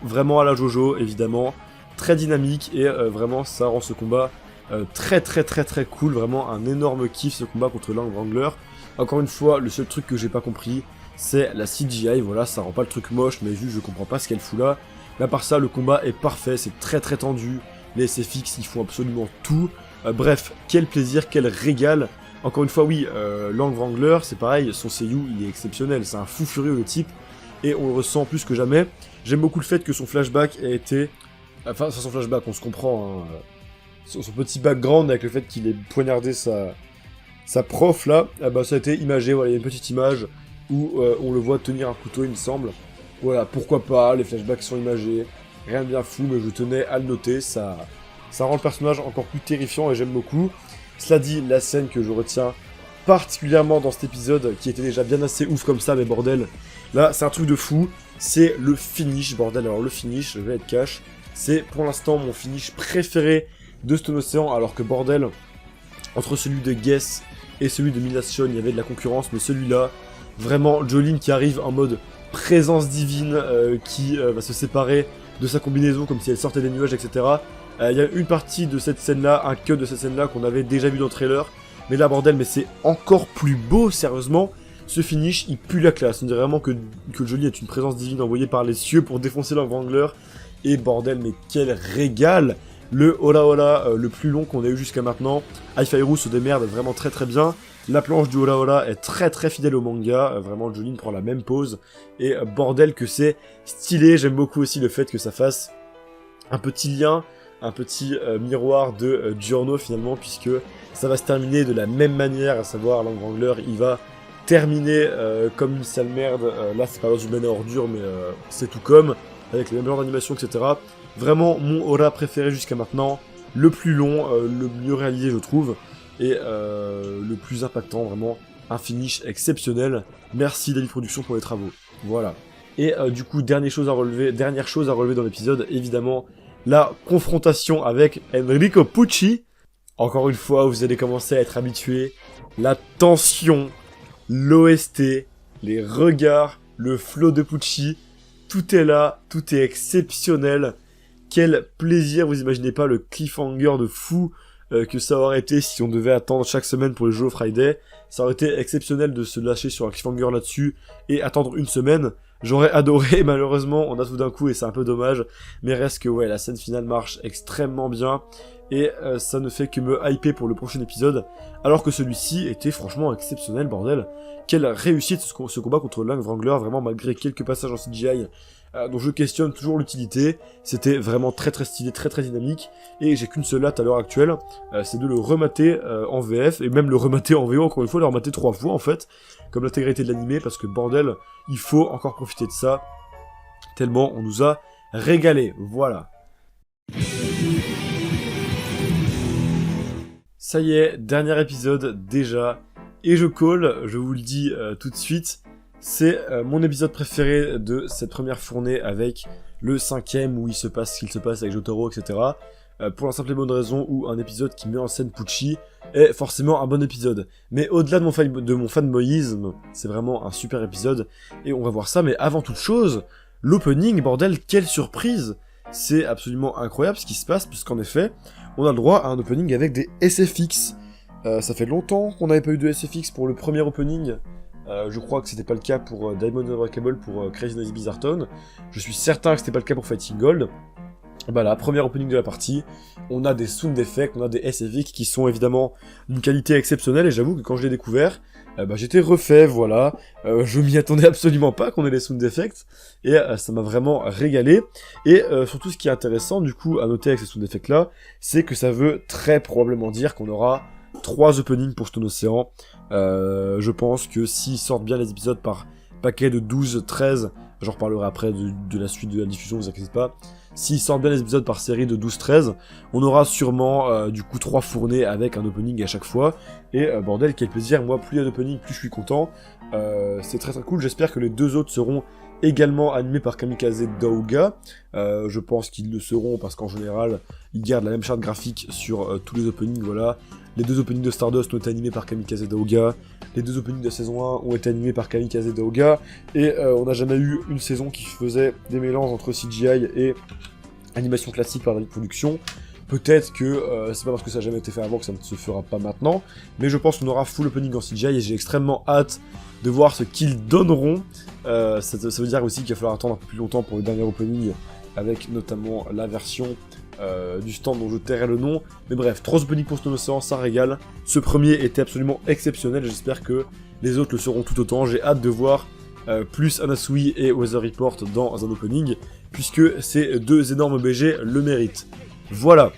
vraiment à la Jojo évidemment, très dynamique et vraiment ça rend ce combat très cool, vraiment un énorme kiff ce combat contre Lang Wrangler. Encore une fois, le seul truc que j'ai pas compris, c'est la CGI, voilà, ça rend pas le truc moche, mais juste je comprends pas ce qu'elle fout là. Mais à part ça, le combat est parfait, c'est très tendu, les SFX ils font absolument tout. Bref, quel plaisir, quel régal. Encore une fois, oui, Lang Wrangler, c'est pareil, son seiyuu, il est exceptionnel, c'est un fou furieux le type, et on le ressent plus que jamais. J'aime beaucoup le fait que son flashback ait été... Enfin, son flashback, on se comprend, hein. Son petit background avec le fait qu'il ait poignardé sa prof, là, bah, ça a été imagé, voilà, il y a une petite image où on le voit tenir un couteau, il me semble. Voilà, pourquoi pas, les flashbacks sont imagés, rien de bien fou, mais je tenais à le noter, ça rend le personnage encore plus terrifiant et j'aime beaucoup. Cela dit, la scène que je retiens particulièrement dans cet épisode, qui était déjà bien assez ouf comme ça, mais bordel, là, c'est un truc de fou, c'est le finish, bordel. Alors le finish, je vais être cash, c'est pour l'instant mon finish préféré de Stone Ocean, alors que bordel, entre celui de Guess et celui de Mination, il y avait de la concurrence, mais celui-là, vraiment, Jolyne qui arrive en mode présence divine, qui va se séparer de sa combinaison comme si elle sortait des nuages, etc. Il y a une partie de cette scène-là, un cut de cette scène-là qu'on avait déjà vu dans le trailer, mais là, bordel, mais c'est encore plus beau, sérieusement. Ce finish, il pue la classe. On dirait vraiment que Jolyne est une présence divine envoyée par les cieux pour défoncer Lang Wrangler. Et bordel, mais quel régal! Le Ola Ola le plus long qu'on a eu jusqu'à maintenant. Haifairu se démerde vraiment très bien. La planche du Ola Ola est très fidèle au manga. Vraiment, Jolyne prend la même pose. Et bordel que c'est stylé. J'aime beaucoup aussi le fait que ça fasse un petit lien, un petit miroir de Giorno finalement, puisque ça va se terminer de la même manière, à savoir Lang Wrangler, il va terminer comme une sale merde. Là, c'est pas dans une manne à ordure, mais c'est tout comme, avec les mêmes genres d'animation, etc. Vraiment mon aura préféré jusqu'à maintenant, le plus long, le mieux réalisé je trouve, et le plus impactant, vraiment un finish exceptionnel. Merci David Production pour les travaux. Voilà. Et du coup, dernière chose à relever dans l'épisode, évidemment, la confrontation avec Enrico Pucci. Encore une fois, vous allez commencer à être habitués. La tension, l'OST, les regards, le flow de Pucci, tout est là, tout est exceptionnel. Quel plaisir, vous imaginez pas le cliffhanger de fou que ça aurait été si on devait attendre chaque semaine pour le Jojo Friday. Ça aurait été exceptionnel de se lâcher sur un cliffhanger là-dessus et attendre une semaine. J'aurais adoré, malheureusement, on a tout d'un coup et c'est un peu dommage. Mais reste que ouais, la scène finale marche extrêmement bien. Et ça ne fait que me hyper pour le prochain épisode. Alors que celui-ci était franchement exceptionnel, bordel. Quelle réussite ce combat contre Lang Wrangler, vraiment malgré quelques passages en CGI. Donc je questionne toujours l'utilité, c'était vraiment très stylé, très dynamique, et j'ai qu'une seule hâte à l'heure actuelle, c'est de le remater en VF, et même le remater en VO, encore une fois, le remater 3 fois en fait, comme l'intégralité de l'animé, parce que bordel, il faut encore profiter de ça, tellement on nous a régalé, voilà. Ça y est, dernier épisode déjà, et je call, je vous le dis tout de suite, c'est mon épisode préféré de cette première fournée avec le 5ème où il se passe ce qu'il se passe avec Jotaro, etc. Pour la simple et bonne raison où un épisode qui met en scène Pucci est forcément un bon épisode. Mais au-delà de mon fanboyisme, c'est vraiment un super épisode, et on va voir ça, mais avant toute chose, l'opening, bordel, quelle surprise! C'est absolument incroyable ce qui se passe, puisqu'en effet, on a le droit à un opening avec des SFX. Ça fait longtemps qu'on n'avait pas eu de SFX pour le premier opening. Je crois que c'était pas le cas pour Diamond Unbreakable pour Crazy Nice Bizarre Town. Je suis certain que c'était pas le cas pour Fighting Gold. Bah la première opening de la partie, on a des sound effects, on a des SFX qui sont évidemment d'une qualité exceptionnelle, et j'avoue que quand je l'ai découvert, j'étais refait, voilà. Je m'y attendais absolument pas qu'on ait les sound effects, et ça m'a vraiment régalé. Et surtout ce qui est intéressant du coup à noter avec ces sound effects là, c'est que ça veut très probablement dire qu'on aura 3 openings pour Stone Ocean. Je pense que s'ils sortent bien les épisodes par paquet de 12, 13, j'en reparlerai après de la suite de la diffusion, vous inquiétez pas. s'ils sortent bien les épisodes par série de 12-13, on aura sûrement du coup 3 fournées avec un opening à chaque fois. Et bordel, quel plaisir, moi plus il y a d'opening, plus je suis content. C'est très très cool, j'espère que les 2 autres seront également animés par Kamikaze Douga. Je pense qu'ils le seront parce qu'en général, ils gardent la même charte graphique sur tous les openings, voilà. Les 2 openings de Stardust ont été animés par Kamikaze Douga. Les 2 openings de saison 1 ont été animés par Kamikaze Douga. Et on n'a jamais eu une saison qui faisait des mélanges entre CGI et animation classique par David Production. Peut-être que c'est pas parce que ça n'a jamais été fait avant que ça ne se fera pas maintenant. Mais je pense qu'on aura full opening en CGI et j'ai extrêmement hâte de voir ce qu'ils donneront. Ça veut dire aussi qu'il va falloir attendre un peu plus longtemps pour le dernier opening, avec notamment la version du stand dont je tairai le nom. Mais bref, 3 openings pour Stone Ocean, ça régale. Ce premier était absolument exceptionnel, j'espère que les autres le seront tout autant. J'ai hâte de voir plus Anasui et Weather Report dans un opening, puisque ces 2 énormes BG le méritent. Voilà.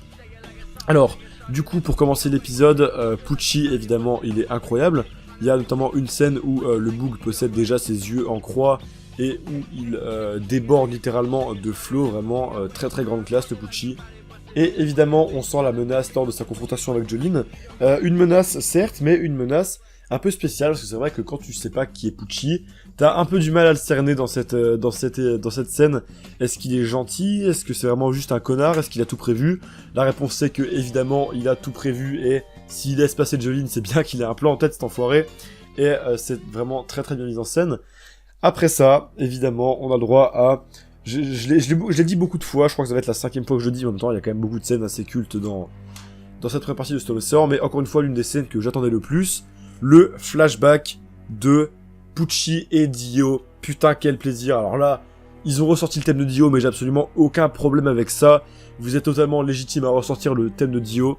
Alors, du coup, pour commencer l'épisode, Pucci, évidemment, il est incroyable. Il y a notamment une scène où le Boog possède déjà ses yeux en croix et où il déborde littéralement de flow, vraiment très très grande classe le Pucci. Et évidemment, on sent la menace lors de sa confrontation avec Jolyne. Une menace, certes, mais une menace un peu spéciale, parce que c'est vrai que quand tu sais pas qui est Pucci, t'as un peu du mal à le cerner dans cette scène. Est-ce qu'il est gentil? Est-ce que c'est vraiment juste un connard? Est-ce qu'il a tout prévu? La réponse c'est que, évidemment, il a tout prévu, et s'il laisse passer Jolyne, c'est bien qu'il ait un plan en tête, cet enfoiré. Et c'est vraiment très très bien mis en scène. Après ça, évidemment, on a le droit à... Je l'ai dit beaucoup de fois, je crois que ça va être la 5e fois que je le dis, en même temps, il y a quand même beaucoup de scènes assez cultes dans cette première partie de Stone Ocean, mais encore une fois, l'une des scènes que j'attendais le plus, le flashback de Pucci et Dio. Putain, quel plaisir. Alors là, ils ont ressorti le thème de Dio, mais j'ai absolument aucun problème avec ça. Vous êtes totalement légitime à ressortir le thème de Dio,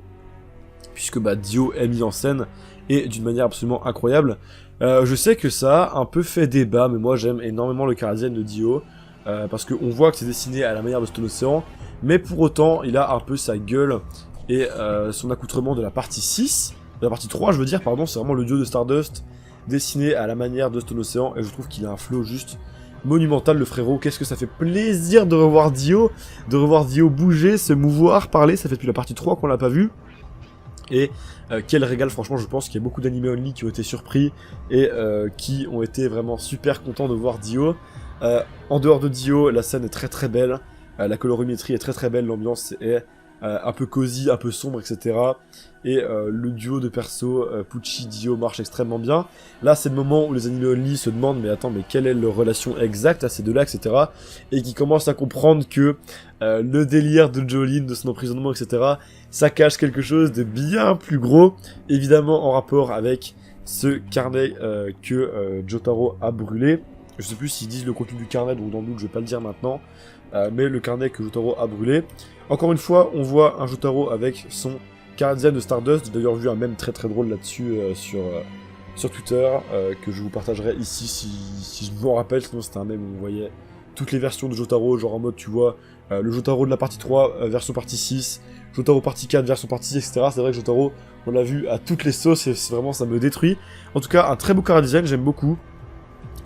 puisque Dio est mis en scène, et d'une manière absolument incroyable. Je sais que ça a un peu fait débat, mais moi j'aime énormément le chara-design de Dio, parce qu'on voit que c'est dessiné à la manière de Stone Ocean, mais pour autant, il a un peu sa gueule, et son accoutrement de la partie 6, de la partie 3 je veux dire, pardon, c'est vraiment le dieu de Stardust, dessiné à la manière de Stone Ocean, et je trouve qu'il a un flow juste monumental, le frérot. Qu'est-ce que ça fait plaisir de revoir Dio bouger, se mouvoir, parler. Ça fait depuis la partie 3 qu'on l'a pas vu. Et quel régal, franchement, je pense qu'il y a beaucoup d'anime only qui ont été surpris et qui ont été vraiment super contents de voir Dio. En dehors de Dio, la scène est très très belle, la colorimétrie est très très belle, l'ambiance est un peu cosy, un peu sombre, etc. Et le duo de perso Pucci-Dio marche extrêmement bien. Là, c'est le moment où les anime only se demandent mais attends, mais quelle est leur relation exacte à ces deux-là, etc. Et qui commencent à comprendre que le délire de Jolyne, de son emprisonnement, etc., ça cache quelque chose de bien plus gros, évidemment en rapport avec ce carnet que Jotaro a brûlé. Je sais plus s'ils disent le contenu du carnet, donc dans le doute, je vais pas le dire maintenant, mais le carnet que Jotaro a brûlé. Encore une fois, on voit un Jotaro avec son carnet de Stardust. J'ai d'ailleurs vu un mème très très drôle là-dessus sur Twitter, que je vous partagerai ici si je m'en rappelle, sinon c'était un mème où on voyait toutes les versions de Jotaro, genre en mode, tu vois, le Jotaro de la partie 3, version partie 6, Jotaro partie 4, version partie 6, etc. C'est vrai que Jotaro, on l'a vu à toutes les sauces, et c'est vraiment, ça me détruit. En tout cas, un très beau chara design, j'aime beaucoup.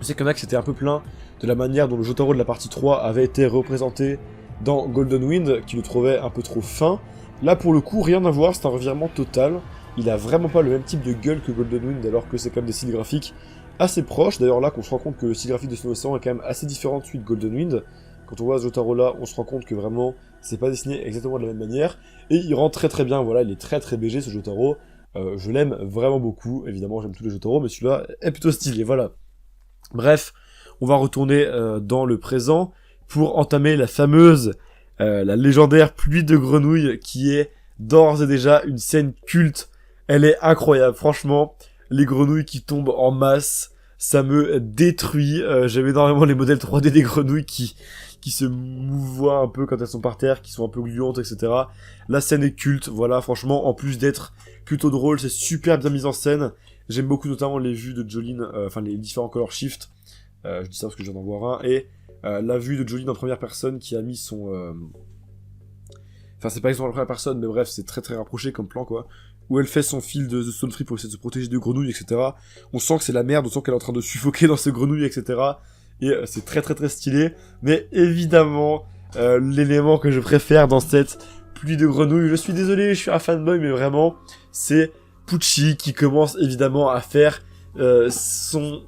Je sais qu'il y en a qui s'étaient un peu plein de la manière dont le Jotaro de la partie 3 avait été représenté dans Golden Wind, qui le trouvait un peu trop fin. Là, pour le coup, rien à voir, c'est un revirement total. Il a vraiment pas le même type de gueule que Golden Wind, alors que c'est quand même des styles graphiques assez proches. D'ailleurs, là, qu'on se rend compte que le style graphique de Stone Ocean est quand même assez différent de celui de Golden Wind. Quand on voit ce Jotaro là, on se rend compte que vraiment, c'est pas dessiné exactement de la même manière. Et il rend très très bien, voilà, il est très très BG ce Jotaro. Je l'aime vraiment beaucoup, évidemment, j'aime tous les Jotaro, mais celui-là est plutôt stylé, voilà. Bref, on va retourner dans le présent pour entamer la fameuse, la légendaire pluie de grenouilles qui est d'ores et déjà une scène culte. Elle est incroyable, franchement, les grenouilles qui tombent en masse, ça me détruit. J'aime énormément les modèles 3D des grenouilles qui se mouvoient un peu quand elles sont par terre, qui sont un peu gluantes, etc. La scène est culte, voilà, franchement, en plus d'être plutôt drôle, c'est super bien mis en scène. J'aime beaucoup notamment les vues de Jolyne, enfin les différents color shifts. Je dis ça parce que je viens d'en voir un. Et la vue de Jolyne en première personne qui a mis son... Enfin, c'est pas exactement en première personne, mais bref, c'est très très rapproché comme plan, quoi. Où elle fait son fil de Stone Free pour essayer de se protéger de grenouilles, etc. On sent que c'est la merde, on sent qu'elle est en train de suffoquer dans ces grenouilles, etc. Et c'est très très très stylé. Mais évidemment, l'élément que je préfère dans cette pluie de grenouilles. Je suis désolé, je suis un fanboy, mais vraiment, c'est Pucci qui commence évidemment à faire son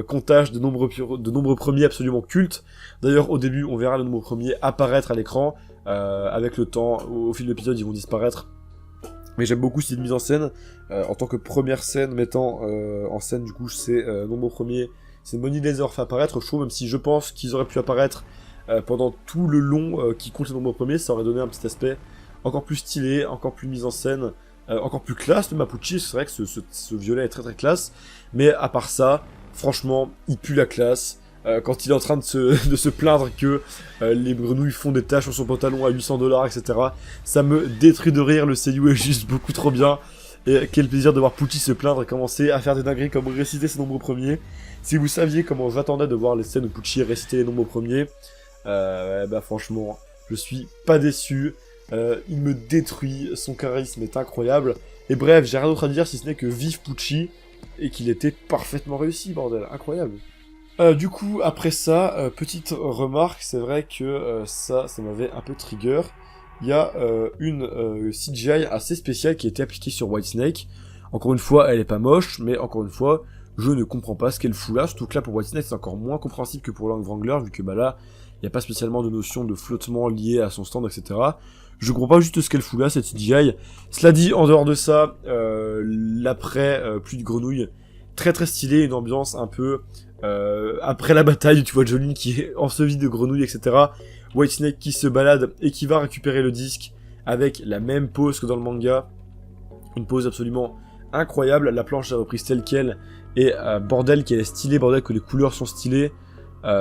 comptage de nombreux premiers absolument cultes. D'ailleurs, au début, on verra le nombre premier apparaître à l'écran. Avec le temps, au fil de l'épisode, ils vont disparaître. Mais j'aime beaucoup cette mise en scène. En tant que première scène mettant en scène, du coup, c'est nombre premier. C'est Money Laser fait apparaître, je trouve, même si je pense qu'ils auraient pu apparaître pendant tout le long qui compte les nombres premiers, ça aurait donné un petit aspect encore plus stylé, encore plus mise en scène, encore plus classe. Le Mapucci, c'est vrai que ce violet est très très classe, mais à part ça, franchement, il pue la classe. Quand il est en train de se plaindre que les grenouilles font des taches sur son pantalon à 800$, etc. Ça me détruit de rire, le seiyuu est juste beaucoup trop bien. Et quel plaisir de voir Pucci se plaindre et commencer à faire des dingueries comme réciter ses nombres premiers. Si vous saviez comment j'attendais de voir les scènes où Pucci récitait les nombres premiers, bah franchement, je suis pas déçu. Il me détruit, son charisme est incroyable. Et bref, j'ai rien d'autre à dire si ce n'est que vive Pucci et qu'il était parfaitement réussi, bordel, incroyable. Du coup, après ça, petite remarque, c'est vrai que ça m'avait un peu trigger. Il y a une CGI assez spéciale qui a été appliquée sur Whitesnake. Encore une fois, elle est pas moche, mais encore une fois, je ne comprends pas ce qu'elle fout là. Surtout que là, pour Whitesnake, c'est encore moins compréhensible que pour Lang Wrangler, vu que bah là, il n'y a pas spécialement de notion de flottement lié à son stand, etc. Je comprends pas juste ce qu'elle fout là, cette CGI. Cela dit, en dehors de ça, l'après pluie de grenouilles, très très stylé, une ambiance un peu... après la bataille, tu vois Jolene qui est enseveli de grenouilles, etc. Whitesnake qui se balade et qui va récupérer le disque avec la même pose que dans le manga. Une pose absolument incroyable. La planche est reprise telle qu'elle. Et bordel qu'elle est stylée, bordel que les couleurs sont stylées.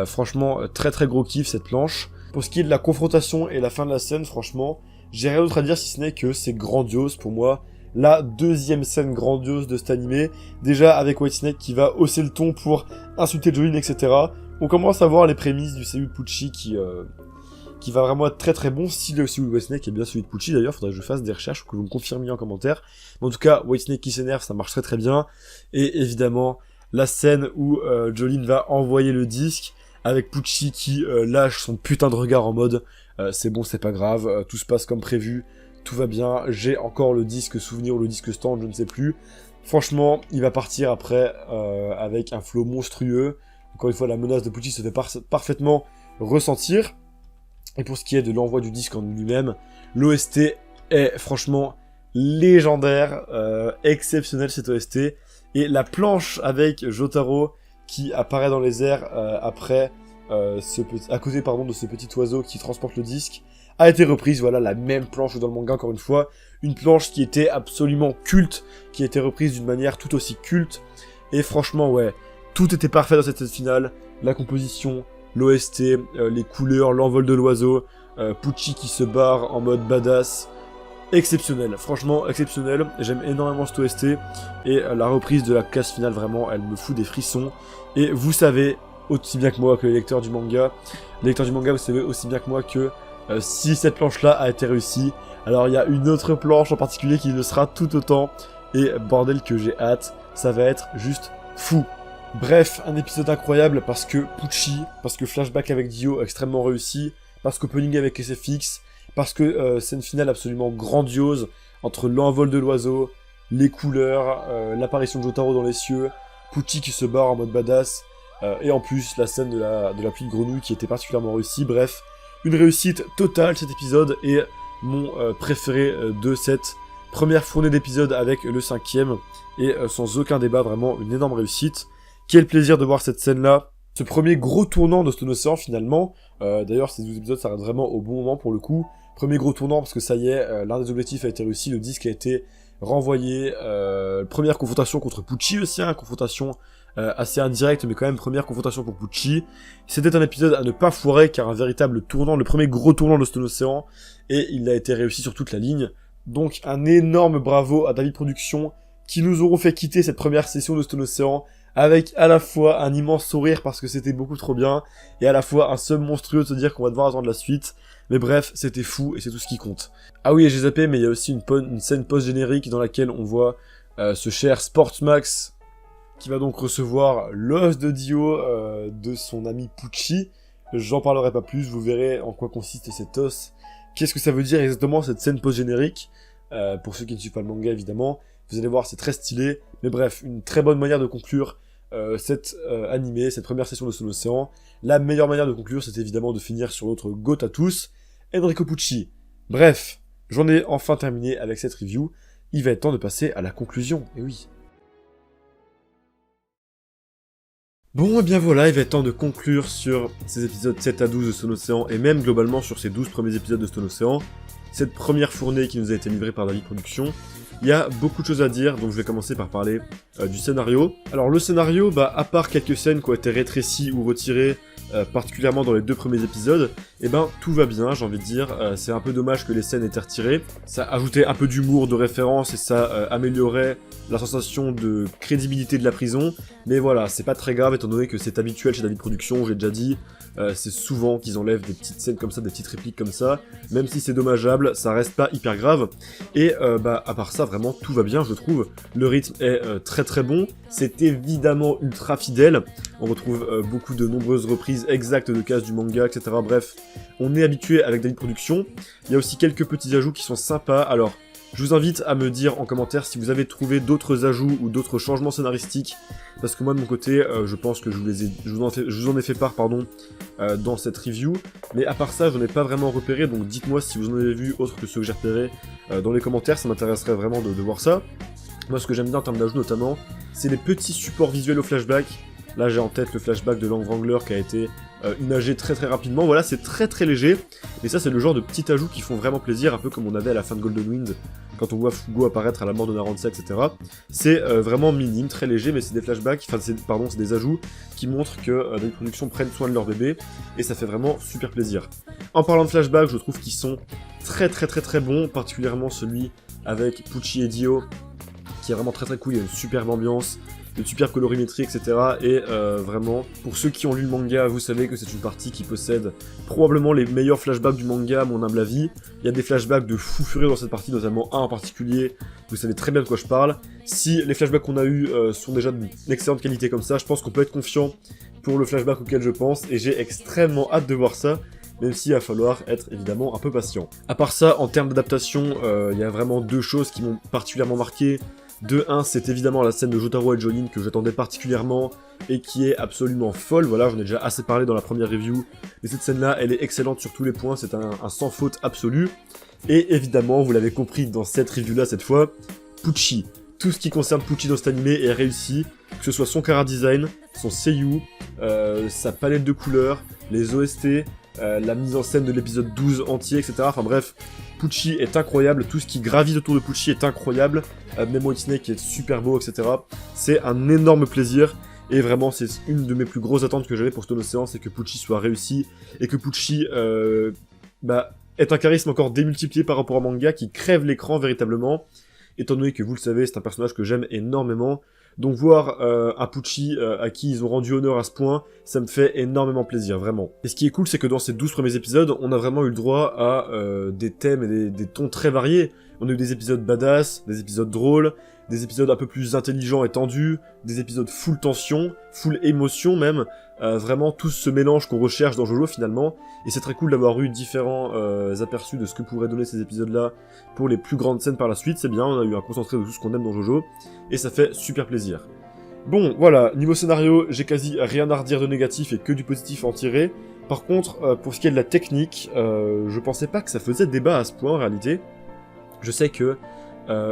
Franchement, très très gros kiff cette planche. Pour ce qui est de la confrontation et la fin de la scène, franchement, j'ai rien d'autre à dire si ce n'est que c'est grandiose pour moi. La deuxième scène grandiose de cet animé, déjà avec Whitesnake qui va hausser le ton pour insulter Jolene, etc. On commence à voir les prémices du seiyuu de Pucci qui va vraiment être très très bon. Si le seiyuu de Whitesnake est bien celui de Pucci, d'ailleurs, faudrait que je fasse des recherches ou que vous me confirmiez en commentaire. Mais en tout cas, Whitesnake qui s'énerve, ça marche très très bien. Et évidemment, la scène où Jolene va envoyer le disque avec Pucci qui lâche son putain de regard en mode c'est bon, c'est pas grave, tout se passe comme prévu. Tout va bien, j'ai encore le disque souvenir ou le disque stand, je ne sais plus. Franchement, il va partir après avec un flow monstrueux. Encore une fois, la menace de Pucci se fait parfaitement ressentir. Et pour ce qui est de l'envoi du disque en lui-même, l'OST est franchement légendaire, exceptionnel cette OST. Et la planche avec Jotaro qui apparaît dans les airs après à côté de ce petit oiseau qui transporte le disque, a été reprise, voilà, la même planche que dans le manga, encore une fois, une planche qui était absolument culte, qui a été reprise d'une manière tout aussi culte, et franchement, ouais, tout était parfait dans cette scène finale, la composition, l'OST, les couleurs, l'envol de l'oiseau, Pucci qui se barre en mode badass, exceptionnel, franchement exceptionnel, j'aime énormément cette OST, et la reprise de la classe finale, vraiment, elle me fout des frissons, et vous savez, aussi bien que moi, que les lecteurs du manga, vous savez aussi bien que moi que si cette planche-là a été réussie, alors il y a une autre planche en particulier qui le sera tout autant, et bordel que j'ai hâte, ça va être juste fou. Bref, un épisode incroyable parce que Pucci, parce que Flashback avec Dio extrêmement réussi, parce qu'opening avec SFX, parce que scène finale absolument grandiose, entre l'envol de l'oiseau, les couleurs, l'apparition de Jotaro dans les cieux, Pucci qui se barre en mode badass, et en plus la scène de la pluie de grenouilles qui était particulièrement réussie, bref, une réussite totale cet épisode, et mon préféré de cette première fournée d'épisodes avec le 5ème, et sans aucun débat, vraiment une énorme réussite. Quel plaisir de voir cette scène-là, ce premier gros tournant de Stone Ocean finalement, d'ailleurs ces 12 épisodes s'arrêtent vraiment au bon moment pour le coup, premier gros tournant parce que ça y est, l'un des objectifs a été réussi, le disque a été renvoyé, première confrontation contre Pucci aussi, hein, confrontation assez indirecte mais quand même première confrontation pour Pucci. C'était un épisode à ne pas foirer car un véritable tournant, le premier gros tournant de Stone Ocean, et il a été réussi sur toute la ligne. Donc un énorme bravo à David Productions qui nous auront fait quitter cette première session de Stone Ocean avec à la fois un immense sourire parce que c'était beaucoup trop bien, et à la fois un seum monstrueux de se dire qu'on va devoir attendre la suite. Mais bref, c'était fou et c'est tout ce qui compte. Ah oui, et j'ai zappé, mais il y a aussi une scène post-générique dans laquelle on voit ce cher Sportsmax qui va donc recevoir l'os de Dio de son ami Pucci. j'en parlerai pas plus, vous verrez en quoi consiste cet os. Qu'est-ce que ça veut dire exactement cette scène post-générique? Pour ceux qui ne suivent pas le manga évidemment, vous allez voir c'est très stylé, mais bref, une très bonne manière de conclure cet animé, cette première session de Solo Océan. La meilleure manière de conclure, c'est évidemment de finir sur notre GOAT à tous, Enrico Pucci. Bref, j'en ai enfin terminé avec cette review, il va être temps de passer à la conclusion, et oui. Bon, et bien voilà, il va être temps de conclure sur ces épisodes 7 à 12 de Solo Océan, et même globalement sur ces 12 premiers épisodes de Solo Océan. Cette première fournée qui nous a été livrée par David Productions. Il y a beaucoup de choses à dire, donc je vais commencer par parler du scénario. Alors le scénario, à part quelques scènes qui ont été rétrécies ou retirées, particulièrement dans les 2 premiers épisodes, tout va bien, j'ai envie de dire. C'est un peu dommage que les scènes aient été retirées. Ça ajoutait un peu d'humour, de référence, et ça améliorait la sensation de crédibilité de la prison. Mais voilà, c'est pas très grave, étant donné que c'est habituel chez David Productions, j'ai déjà dit. C'est souvent qu'ils enlèvent des petites scènes comme ça, des petites répliques comme ça. Même si c'est dommageable, ça reste pas hyper grave. Et à part ça, vraiment, tout va bien, je trouve. Le rythme est très très bon. C'est évidemment ultra fidèle. On retrouve beaucoup de nombreuses reprises exactes de cases du manga, etc. Bref, on est habitué avec David Productions. Il y a aussi quelques petits ajouts qui sont sympas. Alors, je vous invite à me dire en commentaire si vous avez trouvé d'autres ajouts ou d'autres changements scénaristiques, parce que moi de mon côté, je pense que je vous en ai fait part, dans cette review, mais à part ça, je n'en ai pas vraiment repéré, donc dites-moi si vous en avez vu autre que ceux que j'ai repérés dans les commentaires, ça m'intéresserait vraiment de voir ça. Moi, ce que j'aime bien en termes d'ajouts notamment, c'est les petits supports visuels au flashback. Là, j'ai en tête le flashback de Lang Wrangler qui a été imagé très très rapidement. Voilà, c'est très très léger. Et ça, c'est le genre de petits ajouts qui font vraiment plaisir, un peu comme on avait à la fin de Golden Wind, quand on voit Fugo apparaître à la mort de Naransa, etc. C'est vraiment minime, très léger, mais c'est des flashbacks, c'est des ajouts qui montrent que les productions prennent soin de leur bébé, et ça fait vraiment super plaisir. En parlant de flashbacks, je trouve qu'ils sont très très très très bons, particulièrement celui avec Pucci et Dio, qui est vraiment très très cool, il y a une superbe ambiance, une superbe colorimétrie, etc. Et vraiment, pour ceux qui ont lu le manga, vous savez que c'est une partie qui possède probablement les meilleurs flashbacks du manga, à mon humble avis. Il y a des flashbacks de fou furieux dans cette partie, notamment un en particulier, vous savez très bien de quoi je parle. Si les flashbacks qu'on a eus sont déjà d'une excellente qualité comme ça, je pense qu'on peut être confiant pour le flashback auquel je pense, et j'ai extrêmement hâte de voir ça, même s'il va falloir être évidemment un peu patient. À part ça, en termes d'adaptation, il y a vraiment 2 choses qui m'ont particulièrement marqué. De 1, c'est évidemment la scène de Jotaro et Jonin que j'attendais particulièrement et qui est absolument folle. Voilà, j'en ai déjà assez parlé dans la première review, mais cette scène-là, elle est excellente sur tous les points, c'est un sans faute absolu. Et évidemment, vous l'avez compris dans cette review-là cette fois, Pucci. Tout ce qui concerne Pucci dans cet animé est réussi, que ce soit son chara design, son seiyuu, sa palette de couleurs, les OST, la mise en scène de l'épisode 12 entier, etc. Enfin bref, Pucci est incroyable, tout ce qui gravite autour de Pucci est incroyable, même Whitesnake qui est super beau, etc. C'est un énorme plaisir, et vraiment c'est une de mes plus grosses attentes que j'avais pour Solo Océan, c'est que Pucci soit réussi, et que Pucci est un charisme encore démultiplié par rapport au manga, qui crève l'écran véritablement, étant donné que vous le savez, c'est un personnage que j'aime énormément. Donc voir un Pucci à qui ils ont rendu honneur à ce point, ça me fait énormément plaisir, vraiment. Et ce qui est cool, c'est que dans ces 12 premiers épisodes, on a vraiment eu le droit à des thèmes et des tons très variés. On a eu des épisodes badass, des épisodes drôles, des épisodes un peu plus intelligents et tendus, des épisodes full tension, full émotion même, vraiment tout ce mélange qu'on recherche dans JoJo finalement, et c'est très cool d'avoir eu différents aperçus de ce que pourraient donner ces épisodes-là pour les plus grandes scènes par la suite, c'est bien, on a eu un concentré de tout ce qu'on aime dans JoJo, et ça fait super plaisir. Bon, voilà, niveau scénario, j'ai quasi rien à redire de négatif et que du positif à en tirer. Par contre, pour ce qui est de la technique, je pensais pas que ça faisait débat à ce point en réalité. Je sais que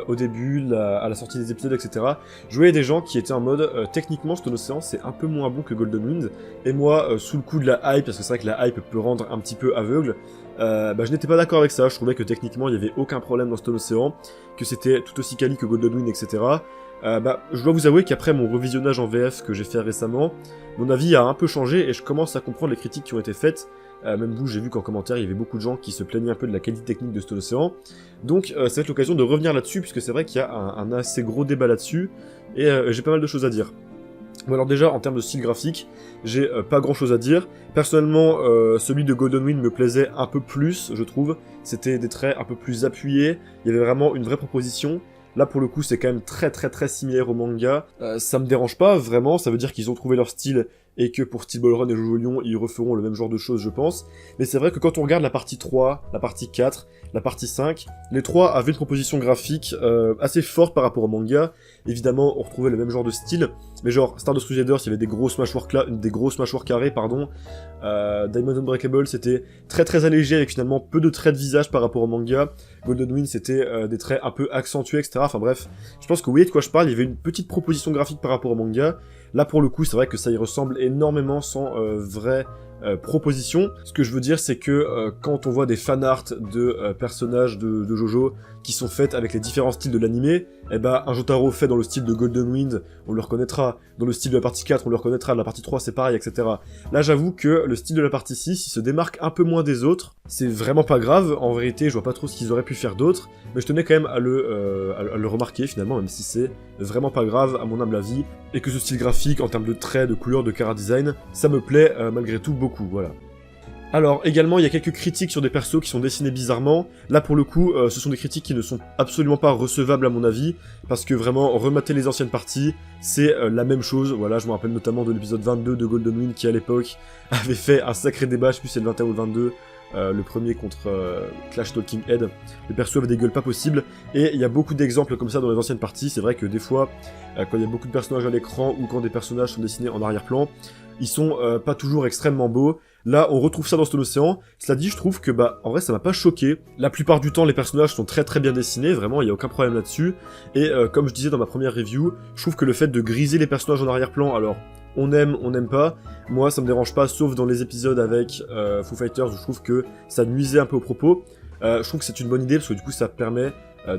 au début, à la sortie des épisodes, etc., je voyais des gens qui étaient en mode techniquement, Stone Ocean c'est un peu moins bon que Golden Wind, et moi, sous le coup de la hype, parce que c'est vrai que la hype peut rendre un petit peu aveugle, je n'étais pas d'accord avec ça, je trouvais que techniquement il n'y avait aucun problème dans Stone Ocean, que c'était tout aussi quali que Golden Wind, etc. Je dois vous avouer qu'après mon revisionnage en VF que j'ai fait récemment, mon avis a un peu changé et je commence à comprendre les critiques qui ont été faites. Même vous, j'ai vu qu'en commentaire, il y avait beaucoup de gens qui se plaignaient un peu de la qualité technique de Stone Ocean. Donc ça va être l'occasion de revenir là-dessus, puisque c'est vrai qu'il y a un assez gros débat là-dessus, et j'ai pas mal de choses à dire. Bon alors déjà, en termes de style graphique, j'ai pas grand-chose à dire. Personnellement, celui de Golden Wind me plaisait un peu plus, je trouve. C'était des traits un peu plus appuyés, il y avait vraiment une vraie proposition. Là, pour le coup, c'est quand même très similaire au manga. Ça me dérange pas, vraiment, ça veut dire qu'ils ont trouvé leur style et que pour Steel Ball Run et Jojo Lion, ils referont le même genre de choses, je pense. Mais c'est vrai que quand on regarde la partie 3, la partie 4, la partie 5, les 3 avaient une proposition graphique assez forte par rapport au manga. Évidemment, on retrouvait le même genre de style, mais genre Stardust Crusaders, il y avait des grosses mâchoires carrées, pardon. Diamond Unbreakable, c'était très très allégé avec finalement peu de traits de visage par rapport au manga. Golden Wind, c'était des traits un peu accentués, etc. Enfin bref, je pense que vous voyez de quoi je parle, il y avait une petite proposition graphique par rapport au manga. Là pour le coup, c'est vrai que ça y ressemble énormément sans vraie proposition. Ce que je veux dire, c'est que quand on voit des fanarts de personnages de Jojo qui sont faites avec les différents styles de l'animé, eh ben un Jotaro fait dans le style de Golden Wind, on le reconnaîtra. Dans le style de la partie 4, on le reconnaîtra. De la partie 3, c'est pareil, etc. Là, j'avoue que le style de la partie 6, il se démarque un peu moins des autres. C'est vraiment pas grave. En vérité, je vois pas trop ce qu'ils auraient pu faire d'autre. Mais je tenais quand même à le remarquer, finalement, même si c'est vraiment pas grave, à mon humble avis. Et que ce style graphique, en termes de traits, de couleurs, de chara design, ça me plaît malgré tout beaucoup, voilà. Alors, également, il y a quelques critiques sur des persos qui sont dessinés bizarrement. Là, pour le coup, ce sont des critiques qui ne sont absolument pas recevables à mon avis, parce que vraiment, remater les anciennes parties, c'est la même chose. Voilà, je me rappelle notamment de l'épisode 22 de Golden Wind, qui à l'époque avait fait un sacré débat, je sais plus si c'est le 21 ou le 22, le premier contre Clash Talking Head. Les persos avaient des gueules pas possibles, et il y a beaucoup d'exemples comme ça dans les anciennes parties. C'est vrai que des fois, quand il y a beaucoup de personnages à l'écran, ou quand des personnages sont dessinés en arrière-plan, ils sont pas toujours extrêmement beaux. Là, on retrouve ça dans Stone Ocean. Cela dit, je trouve que, en vrai, ça m'a pas choqué. La plupart du temps, les personnages sont très très bien dessinés, vraiment, il y a aucun problème là-dessus. Et comme je disais dans ma première review, je trouve que le fait de griser les personnages en arrière-plan, alors, on aime pas. Moi, ça me dérange pas, sauf dans les épisodes avec Foo Fighters, où je trouve que ça nuisait un peu aux propos. Je trouve que c'est une bonne idée, parce que du coup, ça permet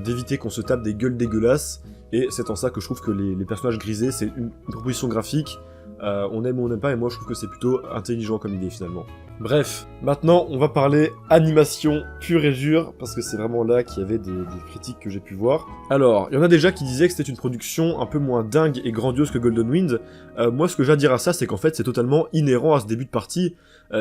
d'éviter qu'on se tape des gueules dégueulasses. Et c'est en ça que je trouve que les personnages grisés, c'est une proposition graphique. On aime ou on n'aime pas, et moi je trouve que c'est plutôt intelligent comme idée finalement. Bref, maintenant on va parler animation pure et dure, parce que c'est vraiment là qu'il y avait des critiques que j'ai pu voir. Alors, il y en a déjà qui disaient que c'était une production un peu moins dingue et grandiose que Golden Wind. Moi ce que j'ai à dire à ça, c'est qu'en fait c'est totalement inhérent à ce début de partie.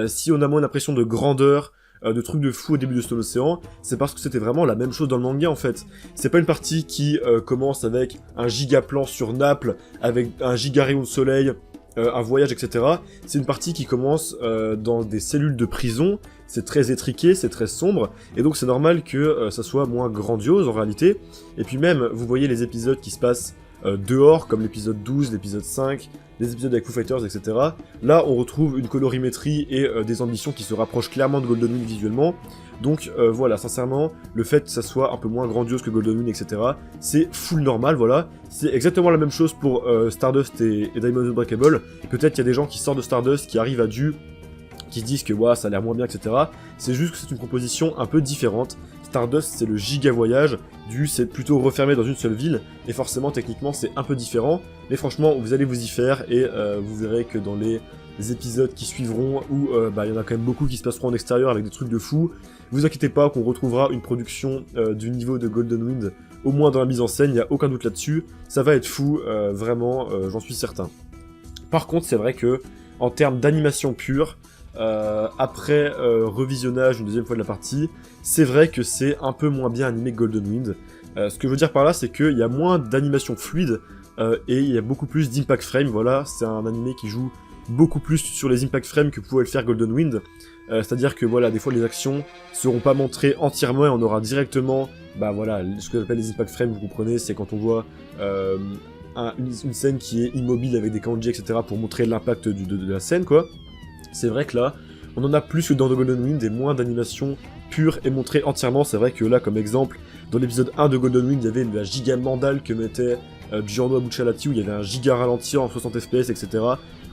Si on a moins l'impression de grandeur, de trucs de fou au début de Stone Ocean, c'est parce que c'était vraiment la même chose dans le manga en fait. C'est pas une partie qui commence avec un giga plan sur Naples, avec un giga rayon de soleil, un voyage, etc. C'est une partie qui commence dans des cellules de prison, c'est très étriqué, c'est très sombre, et donc c'est normal que ça soit moins grandiose en réalité. Et puis même, vous voyez les épisodes qui se passent dehors, comme l'épisode 12, l'épisode 5, les épisodes avec Foo Fighters, etc. Là, on retrouve une colorimétrie et des ambitions qui se rapprochent clairement de Golden Wind visuellement. Donc voilà, sincèrement, le fait que ça soit un peu moins grandiose que Golden Wind, etc., c'est full normal, voilà. C'est exactement la même chose pour Stardust et Diamond Unbreakable. Peut-être qu'il y a des gens qui sortent de Stardust, qui arrivent à Due, qui se disent que ouais, ça a l'air moins bien, etc. C'est juste que c'est une proposition un peu différente. Stardust, c'est le giga voyage, Due, c'est plutôt refermé dans une seule ville, et forcément, techniquement, c'est un peu différent. Mais franchement, vous allez vous y faire, et vous verrez que dans les épisodes qui suivront, où il y en a quand même beaucoup qui se passeront en extérieur avec des trucs de fou, vous inquiétez pas qu'on retrouvera une production du niveau de Golden Wind, au moins dans la mise en scène, il n'y a aucun doute là-dessus. Ça va être fou, vraiment, j'en suis certain. Par contre, c'est vrai que, en termes d'animation pure, après revisionnage une deuxième fois de la partie, c'est vrai que c'est un peu moins bien animé que Golden Wind. Ce que je veux dire par là, c'est qu'il y a moins d'animation fluide, et il y a beaucoup plus d'impact frame, voilà, c'est un animé qui joue beaucoup plus sur les impact frames que pouvait le faire Golden Wind. C'est-à-dire que voilà, des fois les actions seront pas montrées entièrement et on aura directement, voilà, ce que j'appelle les impact frames, vous comprenez, c'est quand on voit une scène qui est immobile avec des kanji, etc. pour montrer l'impact de la scène, quoi. C'est vrai que là, on en a plus que dans The Golden Wind et moins d'animation pure et montrée entièrement. C'est vrai que là, comme exemple, dans l'épisode 1 de Golden Wind, il y avait la giga mandale que mettait Giorno Abuchalati, où il y avait un giga ralenti en 60 fps, etc.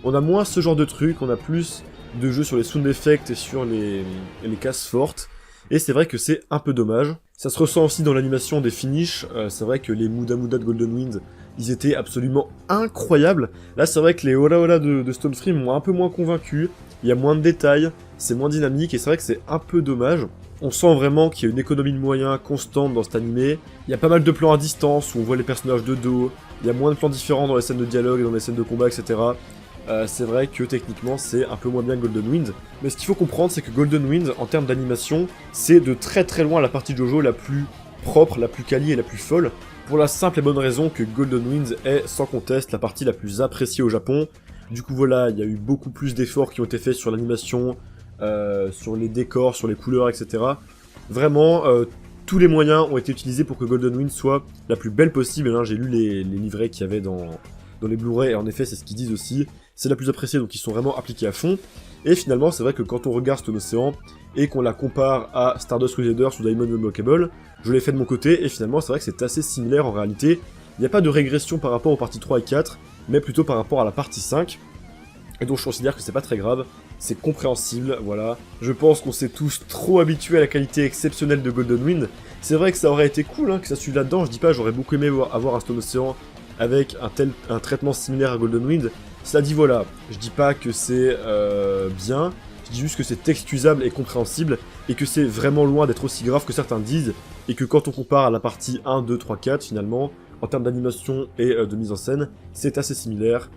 On a moins ce genre de truc, on a plus de jeux sur les sound effects et sur les cases fortes. Et c'est vrai que c'est un peu dommage. Ça se ressent aussi dans l'animation des finishes. C'est vrai que les Muda Muda de Golden Wind, ils étaient absolument incroyables. Là, c'est vrai que les Ola Ola de Stone Free m'ont un peu moins convaincu. Il y a moins de détails, c'est moins dynamique, et c'est vrai que c'est un peu dommage. On sent vraiment qu'il y a une économie de moyens constante dans cet animé. Il y a pas mal de plans à distance où on voit les personnages de dos. Il y a moins de plans différents dans les scènes de dialogue et dans les scènes de combat, etc. C'est vrai que techniquement c'est un peu moins bien que Golden Wind, mais ce qu'il faut comprendre c'est que Golden Wind, en termes d'animation, c'est de très très loin la partie de Jojo la plus propre, la plus quali et la plus folle, pour la simple et bonne raison que Golden Wind est sans conteste la partie la plus appréciée au Japon. Du coup voilà, il y a eu beaucoup plus d'efforts qui ont été faits sur l'animation, sur les décors, sur les couleurs, etc. Vraiment, tous les moyens ont été utilisés pour que Golden Wind soit la plus belle possible. J'ai lu les livrets qu'il y avait dans les Blu-ray, et en effet c'est ce qu'ils disent aussi. C'est la plus appréciée, donc ils sont vraiment appliqués à fond. Et finalement, c'est vrai que quand on regarde Stone Ocean, et qu'on la compare à Stardust Crusaders ou Diamond Unblockable, je l'ai fait de mon côté, et finalement c'est vrai que c'est assez similaire en réalité. Il n'y a pas de régression par rapport aux parties 3 et 4, mais plutôt par rapport à la partie 5. Et donc je considère que c'est pas très grave, c'est compréhensible, voilà. Je pense qu'on s'est tous trop habitués à la qualité exceptionnelle de Golden Wind. C'est vrai que ça aurait été cool que ça suive là-dedans, je dis pas, j'aurais beaucoup aimé avoir un Stone Ocean avec un traitement similaire à Golden Wind. Cela dit, voilà, je dis pas que c'est bien, je dis juste que c'est excusable et compréhensible, et que c'est vraiment loin d'être aussi grave que certains disent, et que quand on compare à la partie 1, 2, 3, 4, finalement, en termes d'animation et de mise en scène, c'est assez similaire.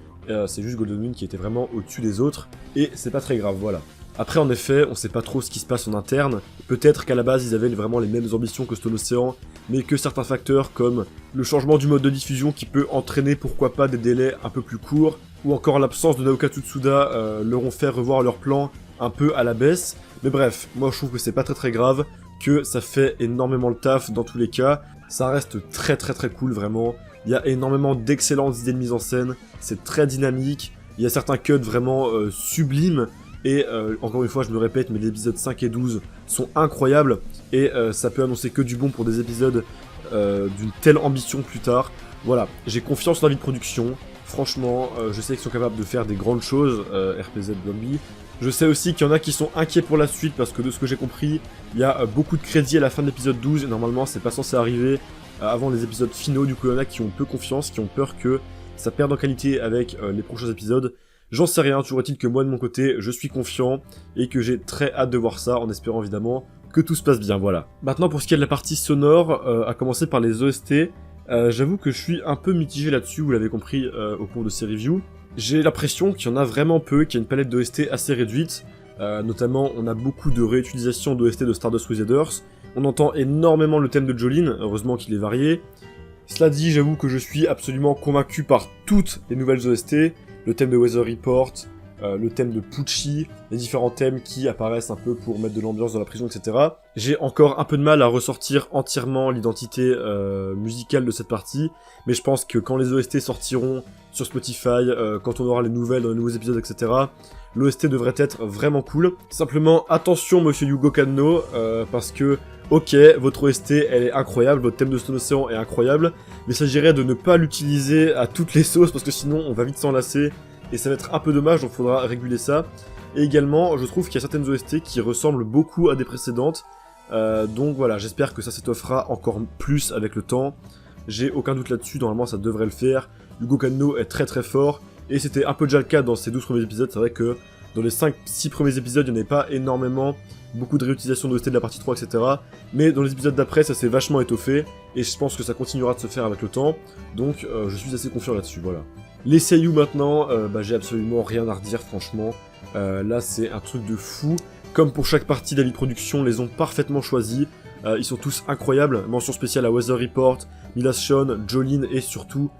C'est juste Golden Wind qui était vraiment au-dessus des autres, et c'est pas très grave, voilà. Après, en effet, on sait pas trop ce qui se passe en interne. Peut-être qu'à la base, ils avaient vraiment les mêmes ambitions que Stone Ocean, mais que certains facteurs, comme le changement du mode de diffusion qui peut entraîner, pourquoi pas, des délais un peu plus courts, ou encore l'absence de Naoka Tsuda, leur ont fait revoir leur plan un peu à la baisse. Mais bref, moi je trouve que c'est pas très grave, que ça fait énormément le taf dans tous les cas. Ça reste très cool, vraiment. Il y a énormément d'excellentes idées de mise en scène, c'est très dynamique, il y a certains cuts vraiment sublimes, et encore une fois je me répète, mais les épisodes 5 et 12 sont incroyables, et ça peut annoncer que du bon pour des épisodes d'une telle ambition plus tard. Voilà, j'ai confiance dans la vie de production, franchement, je sais qu'ils sont capables de faire des grandes choses, RPZ Blomby. Je sais aussi qu'il y en a qui sont inquiets pour la suite, parce que de ce que j'ai compris, il y a beaucoup de crédits à la fin de l'épisode 12, et normalement c'est pas censé arriver avant les épisodes finaux. Du coup il y en a qui ont peu confiance, qui ont peur que ça perde en qualité avec les prochains épisodes. J'en sais rien, toujours est-il que moi de mon côté, je suis confiant, et que j'ai très hâte de voir ça, en espérant évidemment que tout se passe bien, voilà. Maintenant pour ce qui est de la partie sonore, à commencer par les OST, j'avoue que je suis un peu mitigé là-dessus, vous l'avez compris au cours de ces reviews. J'ai l'impression qu'il y en a vraiment peu, qu'il y a une palette d'OST assez réduite, notamment on a beaucoup de réutilisation d'OST de Stardust Crusaders, on entend énormément le thème de Jolene, heureusement qu'il est varié. Cela dit, j'avoue que je suis absolument convaincu par toutes les nouvelles OST, le thème de Weather Report, le thème de Pucci, les différents thèmes qui apparaissent un peu pour mettre de l'ambiance dans la prison, etc. J'ai encore un peu de mal à ressortir entièrement l'identité musicale de cette partie, mais je pense que quand les OST sortiront sur Spotify, quand on aura les nouvelles dans les nouveaux épisodes, etc., l'OST devrait être vraiment cool. Simplement, attention monsieur Yugo Kanno, parce que, ok, votre OST, elle est incroyable, votre thème de Stone Ocean est incroyable, mais il s'agirait de ne pas l'utiliser à toutes les sauces, parce que sinon on va vite s'en lasser, et ça va être un peu dommage, donc il faudra réguler ça. Et également, je trouve qu'il y a certaines OST qui ressemblent beaucoup à des précédentes, donc voilà, j'espère que ça s'étoffera encore plus avec le temps. J'ai aucun doute là-dessus, normalement ça devrait le faire. Yugo Kanno est très fort, et c'était un peu déjà le cas dans ces 12 premiers épisodes. C'est vrai que dans les 5-6 premiers épisodes, il n'y en avait pas énormément, beaucoup de réutilisation d'OST de la partie 3, etc. Mais dans les épisodes d'après, ça s'est vachement étoffé, et je pense que ça continuera de se faire avec le temps, donc je suis assez confiant là-dessus, voilà. Les seiyuu maintenant, j'ai absolument rien à redire, franchement. Là, c'est un truc de fou. Comme pour chaque partie d'Ali Production, les ont parfaitement choisis. Ils sont tous incroyables. Mention spéciale à Weather Report, Milas Shon, Jolene et surtout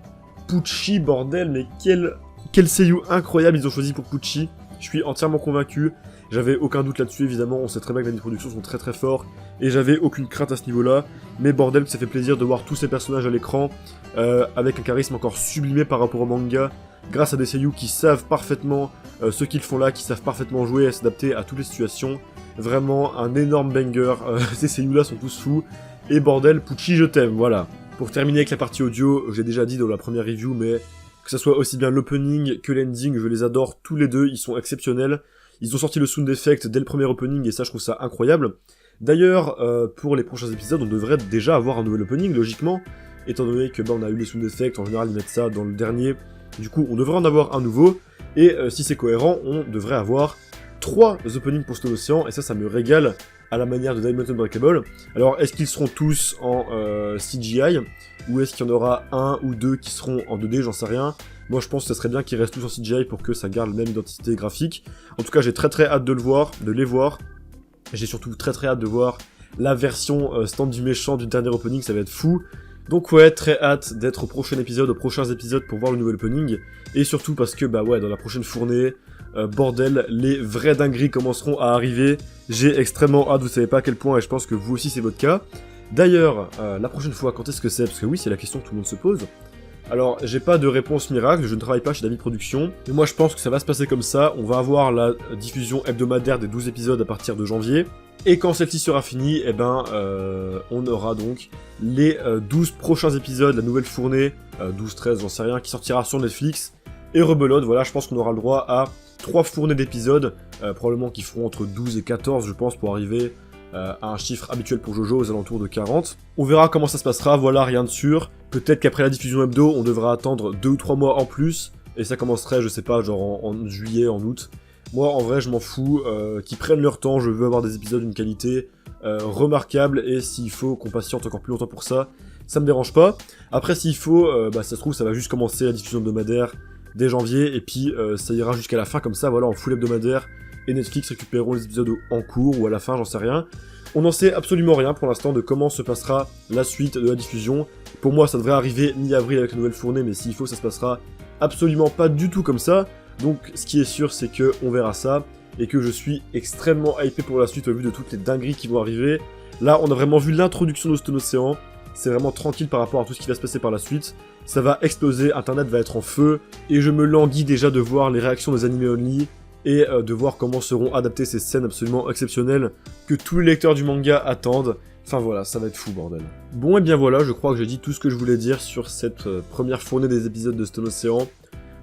Pucci, bordel, mais quel seiyuu incroyable ils ont choisi pour Pucci. Je suis entièrement convaincu. J'avais aucun doute là-dessus, évidemment. On sait très bien que les productions sont très forts. Et j'avais aucune crainte à ce niveau-là. Mais bordel, ça fait plaisir de voir tous ces personnages à l'écran. Avec un charisme encore sublimé par rapport au manga. Grâce à des seiyuu qui savent parfaitement ce qu'ils font là, qui savent parfaitement jouer et s'adapter à toutes les situations. Vraiment un énorme banger. Ces seiyuu-là sont tous fous. Et bordel, Pucci, je t'aime, voilà. Pour terminer avec la partie audio, j'ai déjà dit dans la première review, mais que ça soit aussi bien l'opening que l'ending, je les adore tous les deux, ils sont exceptionnels. Ils ont sorti le sound effect dès le premier opening et ça je trouve ça incroyable. D'ailleurs, pour les prochains épisodes, on devrait déjà avoir un nouvel opening, logiquement, étant donné que on a eu les sound effects, en général ils mettent ça dans le dernier, du coup on devrait en avoir un nouveau, et si c'est cohérent, on devrait avoir 3 openings pour Stone Ocean, et ça me régale à la manière de Diamond Unbreakable. Alors est-ce qu'ils seront tous en CGI, ou est-ce qu'il y en aura un ou deux qui seront en 2D, j'en sais rien. Moi je pense que ça serait bien qu'ils restent tous en CGI pour que ça garde la même identité graphique. En tout cas j'ai très hâte de les voir. J'ai surtout très hâte de voir la version stand du méchant du dernier opening, ça va être fou. Donc ouais, très hâte d'être au prochain épisode, aux prochains épisodes pour voir le nouvel opening, et surtout parce que bah ouais, dans la prochaine fournée, bordel, les vraies dingueries commenceront à arriver, j'ai extrêmement hâte, vous savez pas à quel point, et je pense que vous aussi c'est votre cas. D'ailleurs, la prochaine fois, quand est-ce que c'est? Parce que oui, c'est la question que tout le monde se pose. Alors, j'ai pas de réponse miracle, je ne travaille pas chez David Productions, mais moi je pense que ça va se passer comme ça, on va avoir la diffusion hebdomadaire des 12 épisodes à partir de janvier, et quand celle-ci sera finie, eh ben, on aura donc les 12 prochains épisodes, la nouvelle fournée, 12-13, j'en sais rien, qui sortira sur Netflix, et rebelote, voilà, je pense qu'on aura le droit à 3 fournées d'épisodes, probablement qui feront entre 12 et 14, je pense, pour arriver à un chiffre habituel pour Jojo aux alentours de 40. On verra comment ça se passera, voilà, rien de sûr. Peut-être qu'après la diffusion hebdo, on devra attendre 2 ou 3 mois en plus, et ça commencerait, je sais pas, genre en juillet, en août. Moi, en vrai, je m'en fous, qu'ils prennent leur temps, je veux avoir des épisodes d'une qualité remarquable, et s'il faut qu'on patiente encore plus longtemps pour ça, ça me dérange pas. Après, s'il faut, bah ça se trouve, ça va juste commencer la diffusion hebdomadaire dès janvier, et puis ça ira jusqu'à la fin, comme ça, voilà, en full hebdomadaire, et Netflix récupéreront les épisodes en cours, ou à la fin, j'en sais rien. On n'en sait absolument rien pour l'instant de comment se passera la suite de la diffusion. Pour moi, ça devrait arriver mi-avril avec la nouvelle fournée, mais s'il faut, ça se passera absolument pas du tout comme ça. Donc, ce qui est sûr, c'est que on verra ça, et que je suis extrêmement hypé pour la suite au vu de toutes les dingueries qui vont arriver. Là, on a vraiment vu l'introduction de Stone Ocean, c'est vraiment tranquille par rapport à tout ce qui va se passer par la suite. Ça va exploser, Internet va être en feu, et je me languis déjà de voir les réactions des animés only, et de voir comment seront adaptées ces scènes absolument exceptionnelles que tous les lecteurs du manga attendent. Enfin voilà, ça va être fou, bordel. Bon, et bien voilà, je crois que j'ai dit tout ce que je voulais dire sur cette première fournée des épisodes de Stone Ocean.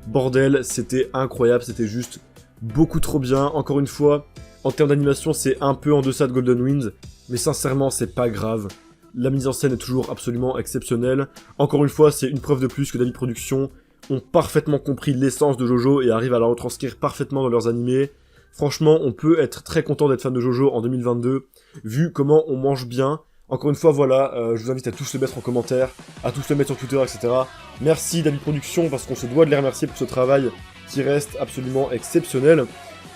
Bordel, c'était incroyable, c'était juste beaucoup trop bien. Encore une fois, en termes d'animation, c'est un peu en deçà de Golden Wind, mais sincèrement, c'est pas grave. La mise en scène est toujours absolument exceptionnelle. Encore une fois, c'est une preuve de plus que David Productions ont parfaitement compris l'essence de Jojo et arrivent à la retranscrire parfaitement dans leurs animés. Franchement, on peut être très content d'être fan de Jojo en 2022, vu comment on mange bien. Encore une fois, voilà, je vous invite à tous le mettre en commentaire, à tous le mettre sur Twitter, etc. Merci David Productions, parce qu'on se doit de les remercier pour ce travail qui reste absolument exceptionnel.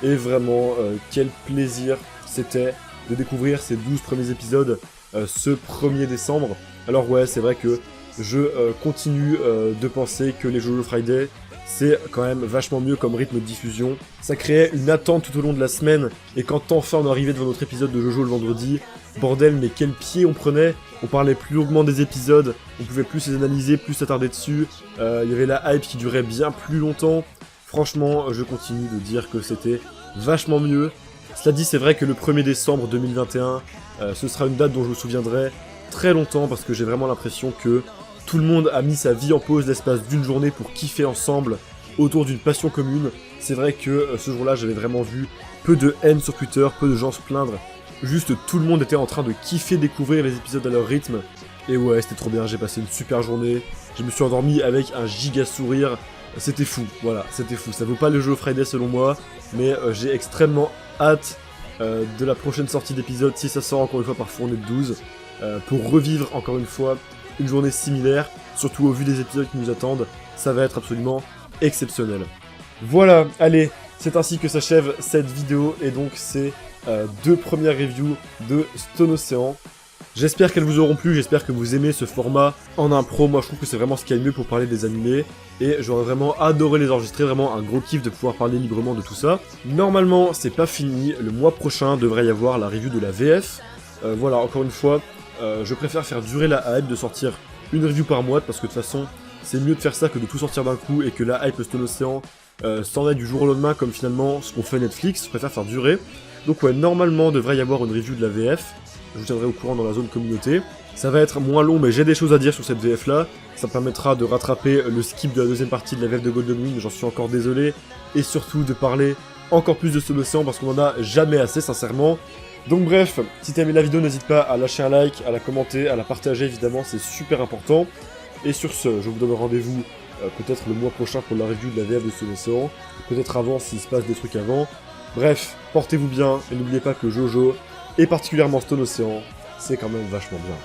Et vraiment, quel plaisir c'était de découvrir ces 12 premiers épisodes ce 1er décembre. Alors ouais, c'est vrai que je continue de penser que les Jojo Friday, c'est quand même vachement mieux comme rythme de diffusion. Ça créait une attente tout au long de la semaine, et quand enfin on arrivait devant notre épisode de Jojo le vendredi, bordel, mais quel pied on prenait. On parlait plus longuement des épisodes, on pouvait plus les analyser, plus s'attarder dessus, il y avait la hype qui durait bien plus longtemps. Franchement, je continue de dire que c'était vachement mieux. Cela dit, c'est vrai que le 1er décembre 2021, ce sera une date dont je me souviendrai très longtemps, parce que j'ai vraiment l'impression que tout le monde a mis sa vie en pause l'espace d'une journée pour kiffer ensemble autour d'une passion commune. C'est vrai que ce jour-là, j'avais vraiment vu peu de haine sur Twitter, peu de gens se plaindre. Juste tout le monde était en train de kiffer découvrir les épisodes à leur rythme. Et ouais, c'était trop bien, j'ai passé une super journée. Je me suis endormi avec un giga sourire. C'était fou, voilà, c'était fou. Ça vaut pas le jeu Friday selon moi, mais j'ai extrêmement hâte de la prochaine sortie d'épisode, si ça sort encore une fois par fournée de 12, pour revivre encore une fois une journée similaire, surtout au vu des épisodes qui nous attendent. Ça va être absolument exceptionnel. Voilà, allez, c'est ainsi que s'achève cette vidéo, et donc c'est 2 premières reviews de Stone Ocean. J'espère qu'elles vous auront plu, j'espère que vous aimez ce format en impro. Moi je trouve que c'est vraiment ce qu'il y a de mieux pour parler des animés, et j'aurais vraiment adoré les enregistrer, vraiment un gros kiff de pouvoir parler librement de tout ça. Normalement c'est pas fini, le mois prochain devrait y avoir la review de la VF. Voilà, encore une fois, je préfère faire durer la hype, de sortir une review par mois, parce que de toute façon c'est mieux de faire ça que de tout sortir d'un coup et que la hype Stone Ocean s'en aille du jour au lendemain comme finalement ce qu'on fait Netflix. Je préfère faire durer. Donc ouais, normalement devrait y avoir une review de la VF. Je vous tiendrai au courant dans la zone communauté. Ça va être moins long, mais j'ai des choses à dire sur cette VF là. Ça me permettra de rattraper le skip de la deuxième partie de la VF de Golden Wind, j'en suis encore désolé. Et surtout de parler encore plus de Stone Ocean, parce qu'on en a jamais assez, sincèrement. Donc bref, si t'as aimé la vidéo, n'hésite pas à lâcher un like, à la commenter, à la partager, évidemment, c'est super important. Et sur ce, je vous donne rendez-vous peut-être le mois prochain pour la review de la VF de Stone Ocean, peut-être avant s'il se passe des trucs avant. Bref, portez-vous bien, et n'oubliez pas que Jojo, et particulièrement Stone Ocean, c'est quand même vachement bien.